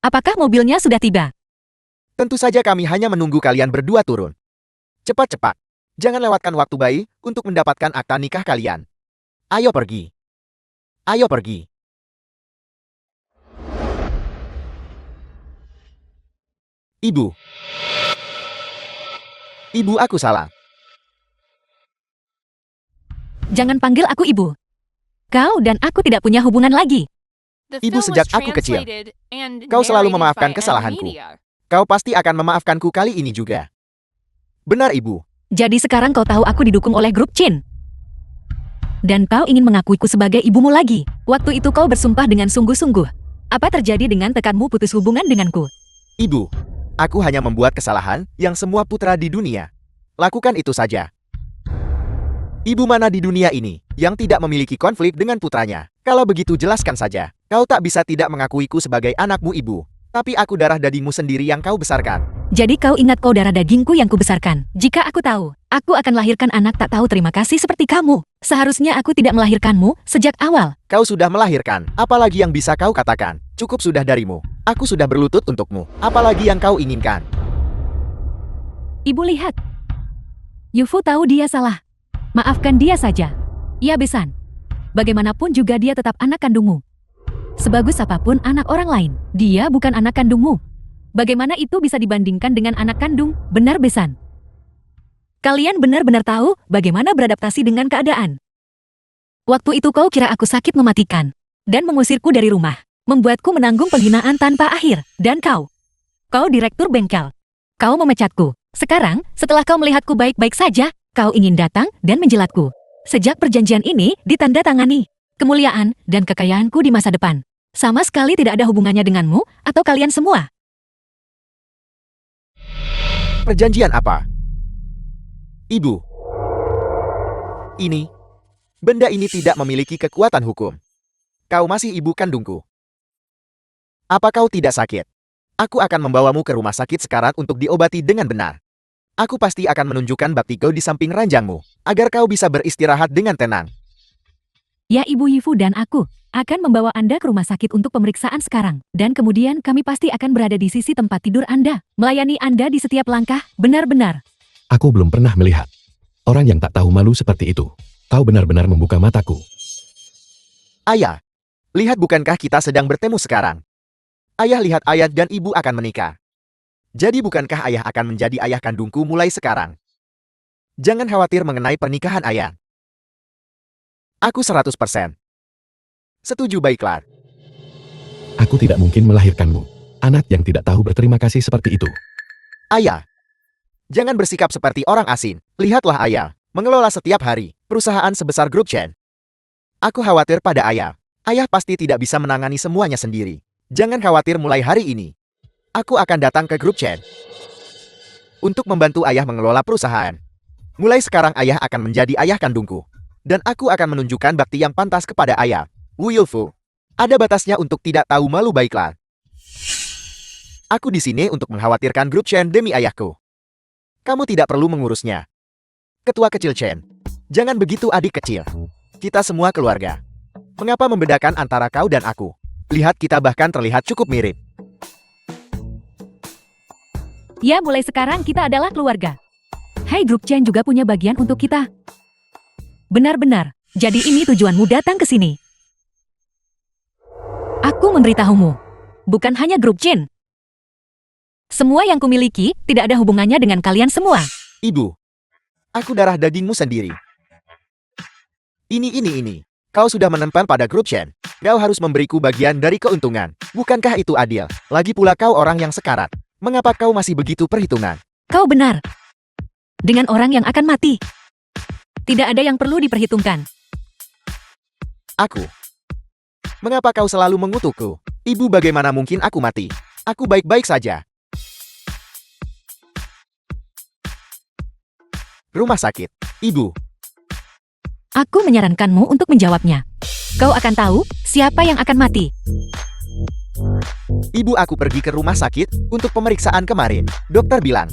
Apakah mobilnya sudah tiba? Tentu saja kami hanya menunggu kalian berdua turun. Cepat-cepat. Jangan lewatkan waktu baik untuk mendapatkan akta nikah kalian. Ayo pergi. Ayo pergi. Ibu. Ibu, aku salah. Jangan panggil aku ibu. Kau dan aku tidak punya hubungan lagi. The Ibu, film sejak was aku kecil, translated and kau selalu narrated memaafkan by kesalahanku. Media. Kau pasti akan memaafkanku kali ini juga. Benar, Ibu. Jadi sekarang kau tahu aku didukung oleh grup Chin. Dan kau ingin mengakuiku sebagai ibumu lagi. Waktu itu kau bersumpah dengan sungguh-sungguh. Apa terjadi dengan tekanmu putus hubungan denganku? Ibu, aku hanya membuat kesalahan yang semua putra di dunia lakukan, itu saja. Ibu mana di dunia ini yang tidak memiliki konflik dengan putranya? Kalau begitu jelaskan saja. Kau tak bisa tidak mengakuiku sebagai anakmu, Ibu. Tapi aku darah dagingmu sendiri yang kau besarkan. Jadi kau ingat kau darah dagingku yang kubesarkan. Jika aku tahu, aku akan lahirkan anak tak tahu terima kasih seperti kamu. Seharusnya aku tidak melahirkanmu sejak awal. Kau sudah melahirkan. Apalagi yang bisa kau katakan? Cukup sudah darimu. Aku sudah berlutut untukmu. Apalagi yang kau inginkan? Ibu lihat. Yufu tahu dia salah. Maafkan dia saja. Ya Besan. Bagaimanapun juga dia tetap anak kandungmu. Sebagus apapun anak orang lain, dia bukan anak kandungmu. Bagaimana itu bisa dibandingkan dengan anak kandung? Benar Besan. Kalian benar-benar tahu bagaimana beradaptasi dengan keadaan. Waktu itu kau kira aku sakit mematikan dan mengusirku dari rumah, membuatku menanggung penghinaan tanpa akhir. Dan kau direktur bengkel. Kau memecatku. Sekarang, setelah kau melihatku baik-baik saja, kau ingin datang dan menjilatku. Sejak perjanjian ini ditandatangani, kemuliaan dan kekayaanku di masa depan sama sekali tidak ada hubungannya denganmu atau kalian semua. Perjanjian apa? Ibu. Benda ini tidak memiliki kekuatan hukum. Kau masih ibu kandungku. Apa kau tidak sakit? Aku akan membawamu ke rumah sakit sekarang untuk diobati dengan benar. Aku pasti akan menunjukkan bakti kau di samping ranjangmu, agar kau bisa beristirahat dengan tenang. Ya, Ibu Yifu dan aku akan membawa Anda ke rumah sakit untuk pemeriksaan sekarang. Dan kemudian kami pasti akan berada di sisi tempat tidur Anda, melayani Anda di setiap langkah, benar-benar. Aku belum pernah melihat orang yang tak tahu malu seperti itu. Kau benar-benar membuka mataku. Ayah, lihat bukankah kita sedang bertemu sekarang? Ayah lihat ayah dan ibu akan menikah. Jadi bukankah ayah akan menjadi ayah kandungku mulai sekarang? Jangan khawatir mengenai pernikahan ayah. Aku 100%. Setuju, baiklah. Aku tidak mungkin melahirkanmu. Anak yang tidak tahu berterima kasih seperti itu. Ayah, jangan bersikap seperti orang asing. Lihatlah ayah, mengelola setiap hari perusahaan sebesar grup Chen. Aku khawatir pada ayah. Ayah pasti tidak bisa menangani semuanya sendiri. Jangan khawatir mulai hari ini. Aku akan datang ke grup Chen untuk membantu ayah mengelola perusahaan. Mulai sekarang ayah akan menjadi ayah kandungku. Dan aku akan menunjukkan bakti yang pantas kepada ayah. Wu Yulfu, ada batasnya untuk tidak tahu malu, baiklah. Aku di sini untuk mengkhawatirkan grup Chen demi ayahku. Kamu tidak perlu mengurusnya. Ketua kecil Chen, jangan begitu adik kecil. Kita semua keluarga. Mengapa membedakan antara kau dan aku? Lihat, kita bahkan terlihat cukup mirip. Ya, mulai sekarang kita adalah keluarga. Hai, grup Chen juga punya bagian untuk kita. Benar-benar, jadi ini tujuanmu datang ke sini. Aku memberitahumu, bukan hanya grup Chen. Semua yang kumiliki tidak ada hubungannya dengan kalian semua. Ibu, aku darah dagingmu sendiri. Ini. Kau sudah menempan pada grup Chen. Kau harus memberiku bagian dari keuntungan. Bukankah itu adil? Lagi pula kau orang yang sekarat. Mengapa kau masih begitu perhitungan? Kau benar. Dengan orang yang akan mati. Tidak ada yang perlu diperhitungkan. Aku. Mengapa kau selalu mengutukku? Ibu, bagaimana mungkin aku mati? Aku baik-baik saja. Rumah sakit. Ibu. Aku menyarankanmu untuk menjawabnya. Kau akan tahu siapa yang akan mati. Ibu, aku pergi ke rumah sakit untuk pemeriksaan kemarin. Dokter bilang,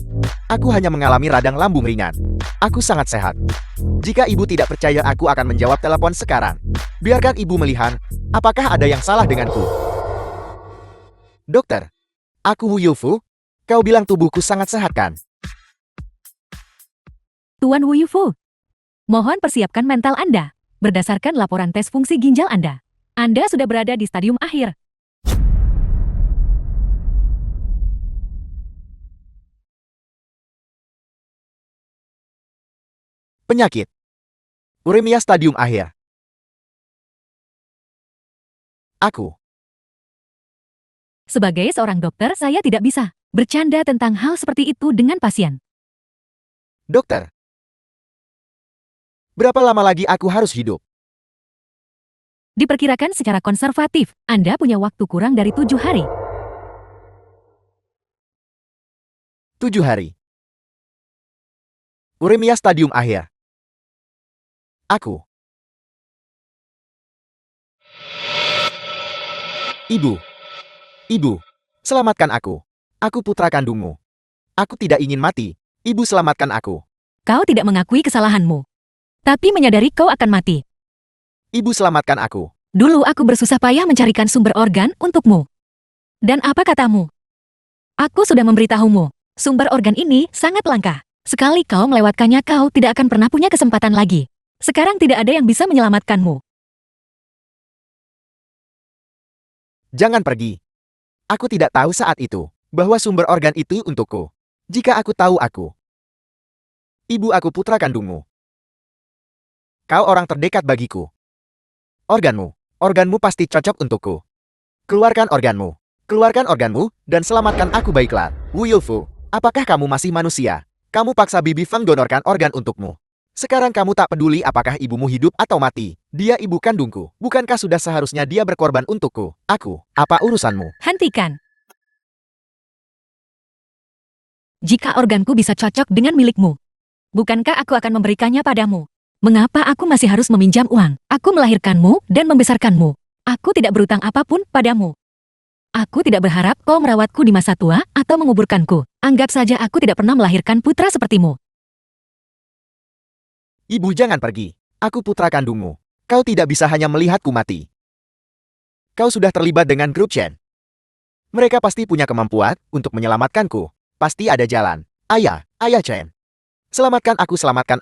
aku hanya mengalami radang lambung ringan. Aku sangat sehat. Jika ibu tidak percaya, aku akan menjawab telepon sekarang. Biarkan ibu melihat, apakah ada yang salah denganku. Dokter, aku Wu Yufu. Kau bilang tubuhku sangat sehat, kan? Tuan Wu Yufu, mohon persiapkan mental Anda. Berdasarkan laporan tes fungsi ginjal Anda sudah berada di stadium akhir. Penyakit. Uremia stadium akhir. Aku. Sebagai seorang dokter, saya tidak bisa bercanda tentang hal seperti itu dengan pasien. Dokter. Berapa lama lagi aku harus hidup? Diperkirakan secara konservatif, Anda punya waktu kurang dari 7 hari. 7 hari. Uremia stadium akhir. Aku. Ibu, selamatkan aku. Aku putra kandungmu. Aku tidak ingin mati. Ibu, selamatkan aku. Kau tidak mengakui kesalahanmu, tapi menyadari kau akan mati. Ibu, selamatkan aku. Dulu aku bersusah payah mencarikan sumber organ untukmu. Dan apa katamu? Aku sudah memberitahumu, sumber organ ini sangat langka. Sekali kau melewatkannya, kau tidak akan pernah punya kesempatan lagi. Sekarang tidak ada yang bisa menyelamatkanmu. Jangan pergi. Aku tidak tahu saat itu bahwa sumber organ itu untukku. Jika aku tahu, Ibu, aku putra kandungmu. Kau orang terdekat bagiku. Organmu pasti cocok untukku. Keluarkan organmu, dan selamatkan aku, baiklah. Wu Yulfu, apakah kamu masih manusia? Kamu paksa Bibi Feng donorkan organ untukmu. Sekarang kamu tak peduli apakah ibumu hidup atau mati. Dia ibu kandungku. Bukankah sudah seharusnya dia berkorban untukku? Aku, apa urusanmu? Hentikan. Jika organku bisa cocok dengan milikmu, bukankah aku akan memberikannya padamu? Mengapa aku masih harus meminjam uang? Aku melahirkanmu dan membesarkanmu. Aku tidak berutang apapun padamu. Aku tidak berharap kau merawatku di masa tua atau menguburkanku. Anggap saja aku tidak pernah melahirkan putra sepertimu. Ibu, jangan pergi. Aku putra kandungmu. Kau tidak bisa hanya melihatku mati. Kau sudah terlibat dengan grup Chen. Mereka pasti punya kemampuan untuk menyelamatkanku. Pasti ada jalan. Ayah Chen. Selamatkan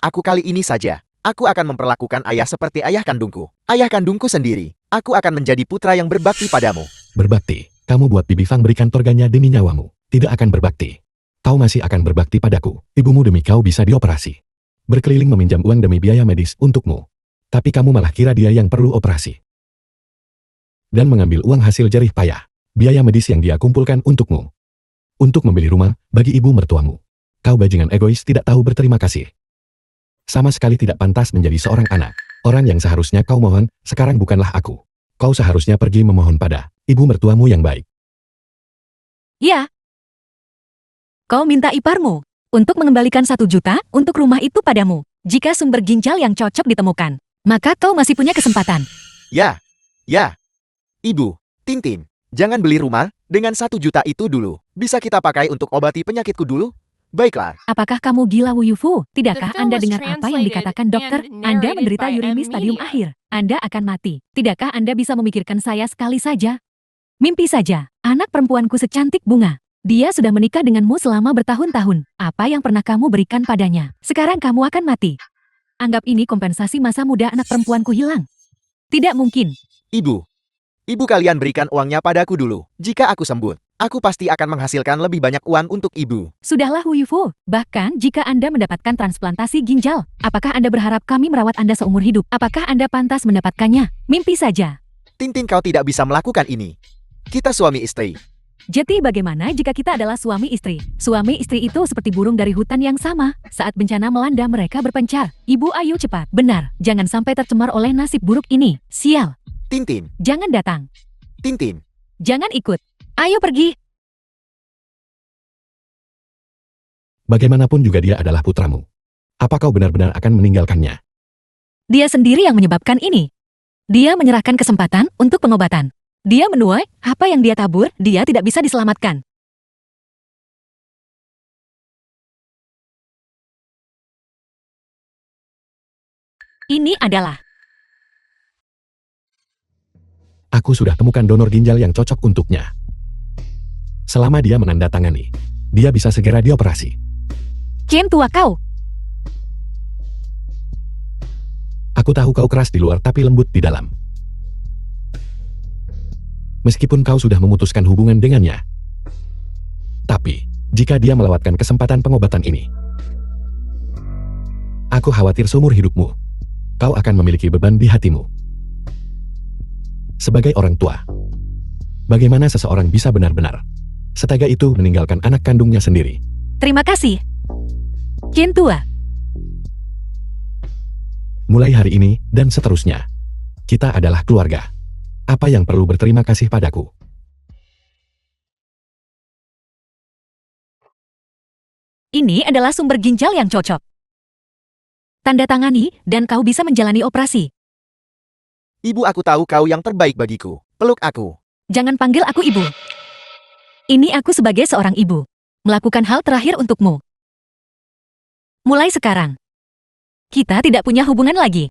aku kali ini saja. Aku akan memperlakukan ayah seperti ayah kandungku. Ayah kandungku sendiri. Aku akan menjadi putra yang berbakti padamu. Berbakti. Kamu buat Bibi Fang berikan torganya demi nyawamu. Tidak akan berbakti. Kau masih akan berbakti padaku. Ibumu demi kau bisa dioperasi. Berkeliling meminjam uang demi biaya medis untukmu. Tapi kamu malah kira dia yang perlu operasi. Dan mengambil uang hasil jerih payah. Biaya medis yang dia kumpulkan untukmu. Untuk membeli rumah bagi ibu mertuamu. Kau bajingan egois tidak tahu berterima kasih. Sama sekali tidak pantas menjadi seorang anak. Orang yang seharusnya kau mohon, sekarang bukanlah aku. Kau seharusnya pergi memohon pada ibu mertuamu yang baik. Ya. Kau minta iparmu untuk mengembalikan 1 juta untuk rumah itu padamu. Jika sumber ginjal yang cocok ditemukan, maka kau masih punya kesempatan. Ya. Ibu, Tintin, jangan beli rumah dengan 1 juta itu dulu. Bisa kita pakai untuk obati penyakitku dulu? Baiklah. Apakah kamu gila, Wu Yufu? Tidakkah The film Anda was dengar apa yang translated dikatakan dokter? and Anda narrated menderita by uremi stadium Media. akhir. Anda akan mati. Tidakkah Anda bisa memikirkan saya sekali saja? Mimpi saja, anak perempuanku secantik bunga. Dia sudah menikah denganmu selama bertahun-tahun. Apa yang pernah kamu berikan padanya? Sekarang kamu akan mati. Anggap ini kompensasi masa muda anak perempuanku hilang. Tidak mungkin. Ibu kalian berikan uangnya padaku dulu. Jika aku sembuh, aku pasti akan menghasilkan lebih banyak uang untuk ibu. Sudahlah, Wu Yufu. Bahkan jika Anda mendapatkan transplantasi ginjal, apakah Anda berharap kami merawat Anda seumur hidup? Apakah Anda pantas mendapatkannya? Mimpi saja. Tintin, kau tidak bisa melakukan ini. Kita suami istri. Jadi bagaimana jika kita adalah suami istri? Suami istri itu seperti burung dari hutan yang sama. Saat bencana melanda mereka berpencar. Ibu, ayo cepat. Benar, jangan sampai tercemar oleh nasib buruk ini. Sial. Tintin, Jangan datang. Tintin. Jangan ikut. Ayo pergi. Bagaimanapun juga dia adalah putramu. Apa kau benar-benar akan meninggalkannya? Dia sendiri yang menyebabkan ini. Dia menyerahkan kesempatan untuk pengobatan. Dia menuai apa yang dia tabur, dia tidak bisa diselamatkan. Ini adalah Aku sudah temukan donor ginjal yang cocok untuknya. Selama dia menandatangani, dia bisa segera dioperasi. Chen tua kau. Aku tahu kau keras di luar tapi lembut di dalam. Meskipun kau sudah memutuskan hubungan dengannya. Tapi, jika dia melewatkan kesempatan pengobatan ini, aku khawatir seumur hidupmu, kau akan memiliki beban di hatimu. Sebagai orang tua, bagaimana seseorang bisa benar-benar setega itu meninggalkan anak kandungnya sendiri? Terima kasih. Chen tua. Mulai hari ini dan seterusnya, kita adalah keluarga. Apa yang perlu berterima kasih padaku? Ini adalah sumber ginjal yang cocok. Tanda tangani dan kau bisa menjalani operasi. Ibu, aku tahu kau yang terbaik bagiku. Peluk aku. Jangan panggil aku ibu. Ini aku sebagai seorang ibu. Melakukan hal terakhir untukmu. Mulai sekarang, kita tidak punya hubungan lagi.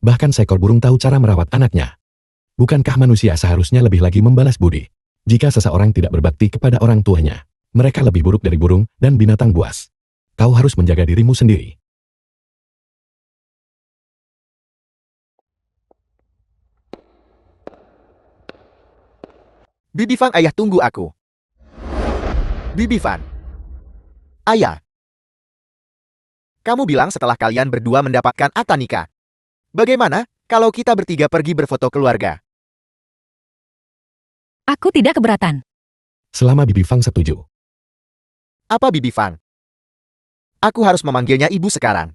Bahkan seekor burung tahu cara merawat anaknya. Bukankah manusia seharusnya lebih lagi membalas budi? Jika seseorang tidak berbakti kepada orang tuanya, mereka lebih buruk dari burung dan binatang buas. Kau harus menjaga dirimu sendiri. Bibi Fang, ayah, tunggu aku. Bibi Fang. Ayah. Kamu bilang setelah kalian berdua mendapatkan akta nikah. Bagaimana kalau kita bertiga pergi berfoto keluarga? Aku tidak keberatan. Selama Bibi Fang setuju. Apa Bibi Fang? Aku harus memanggilnya ibu sekarang.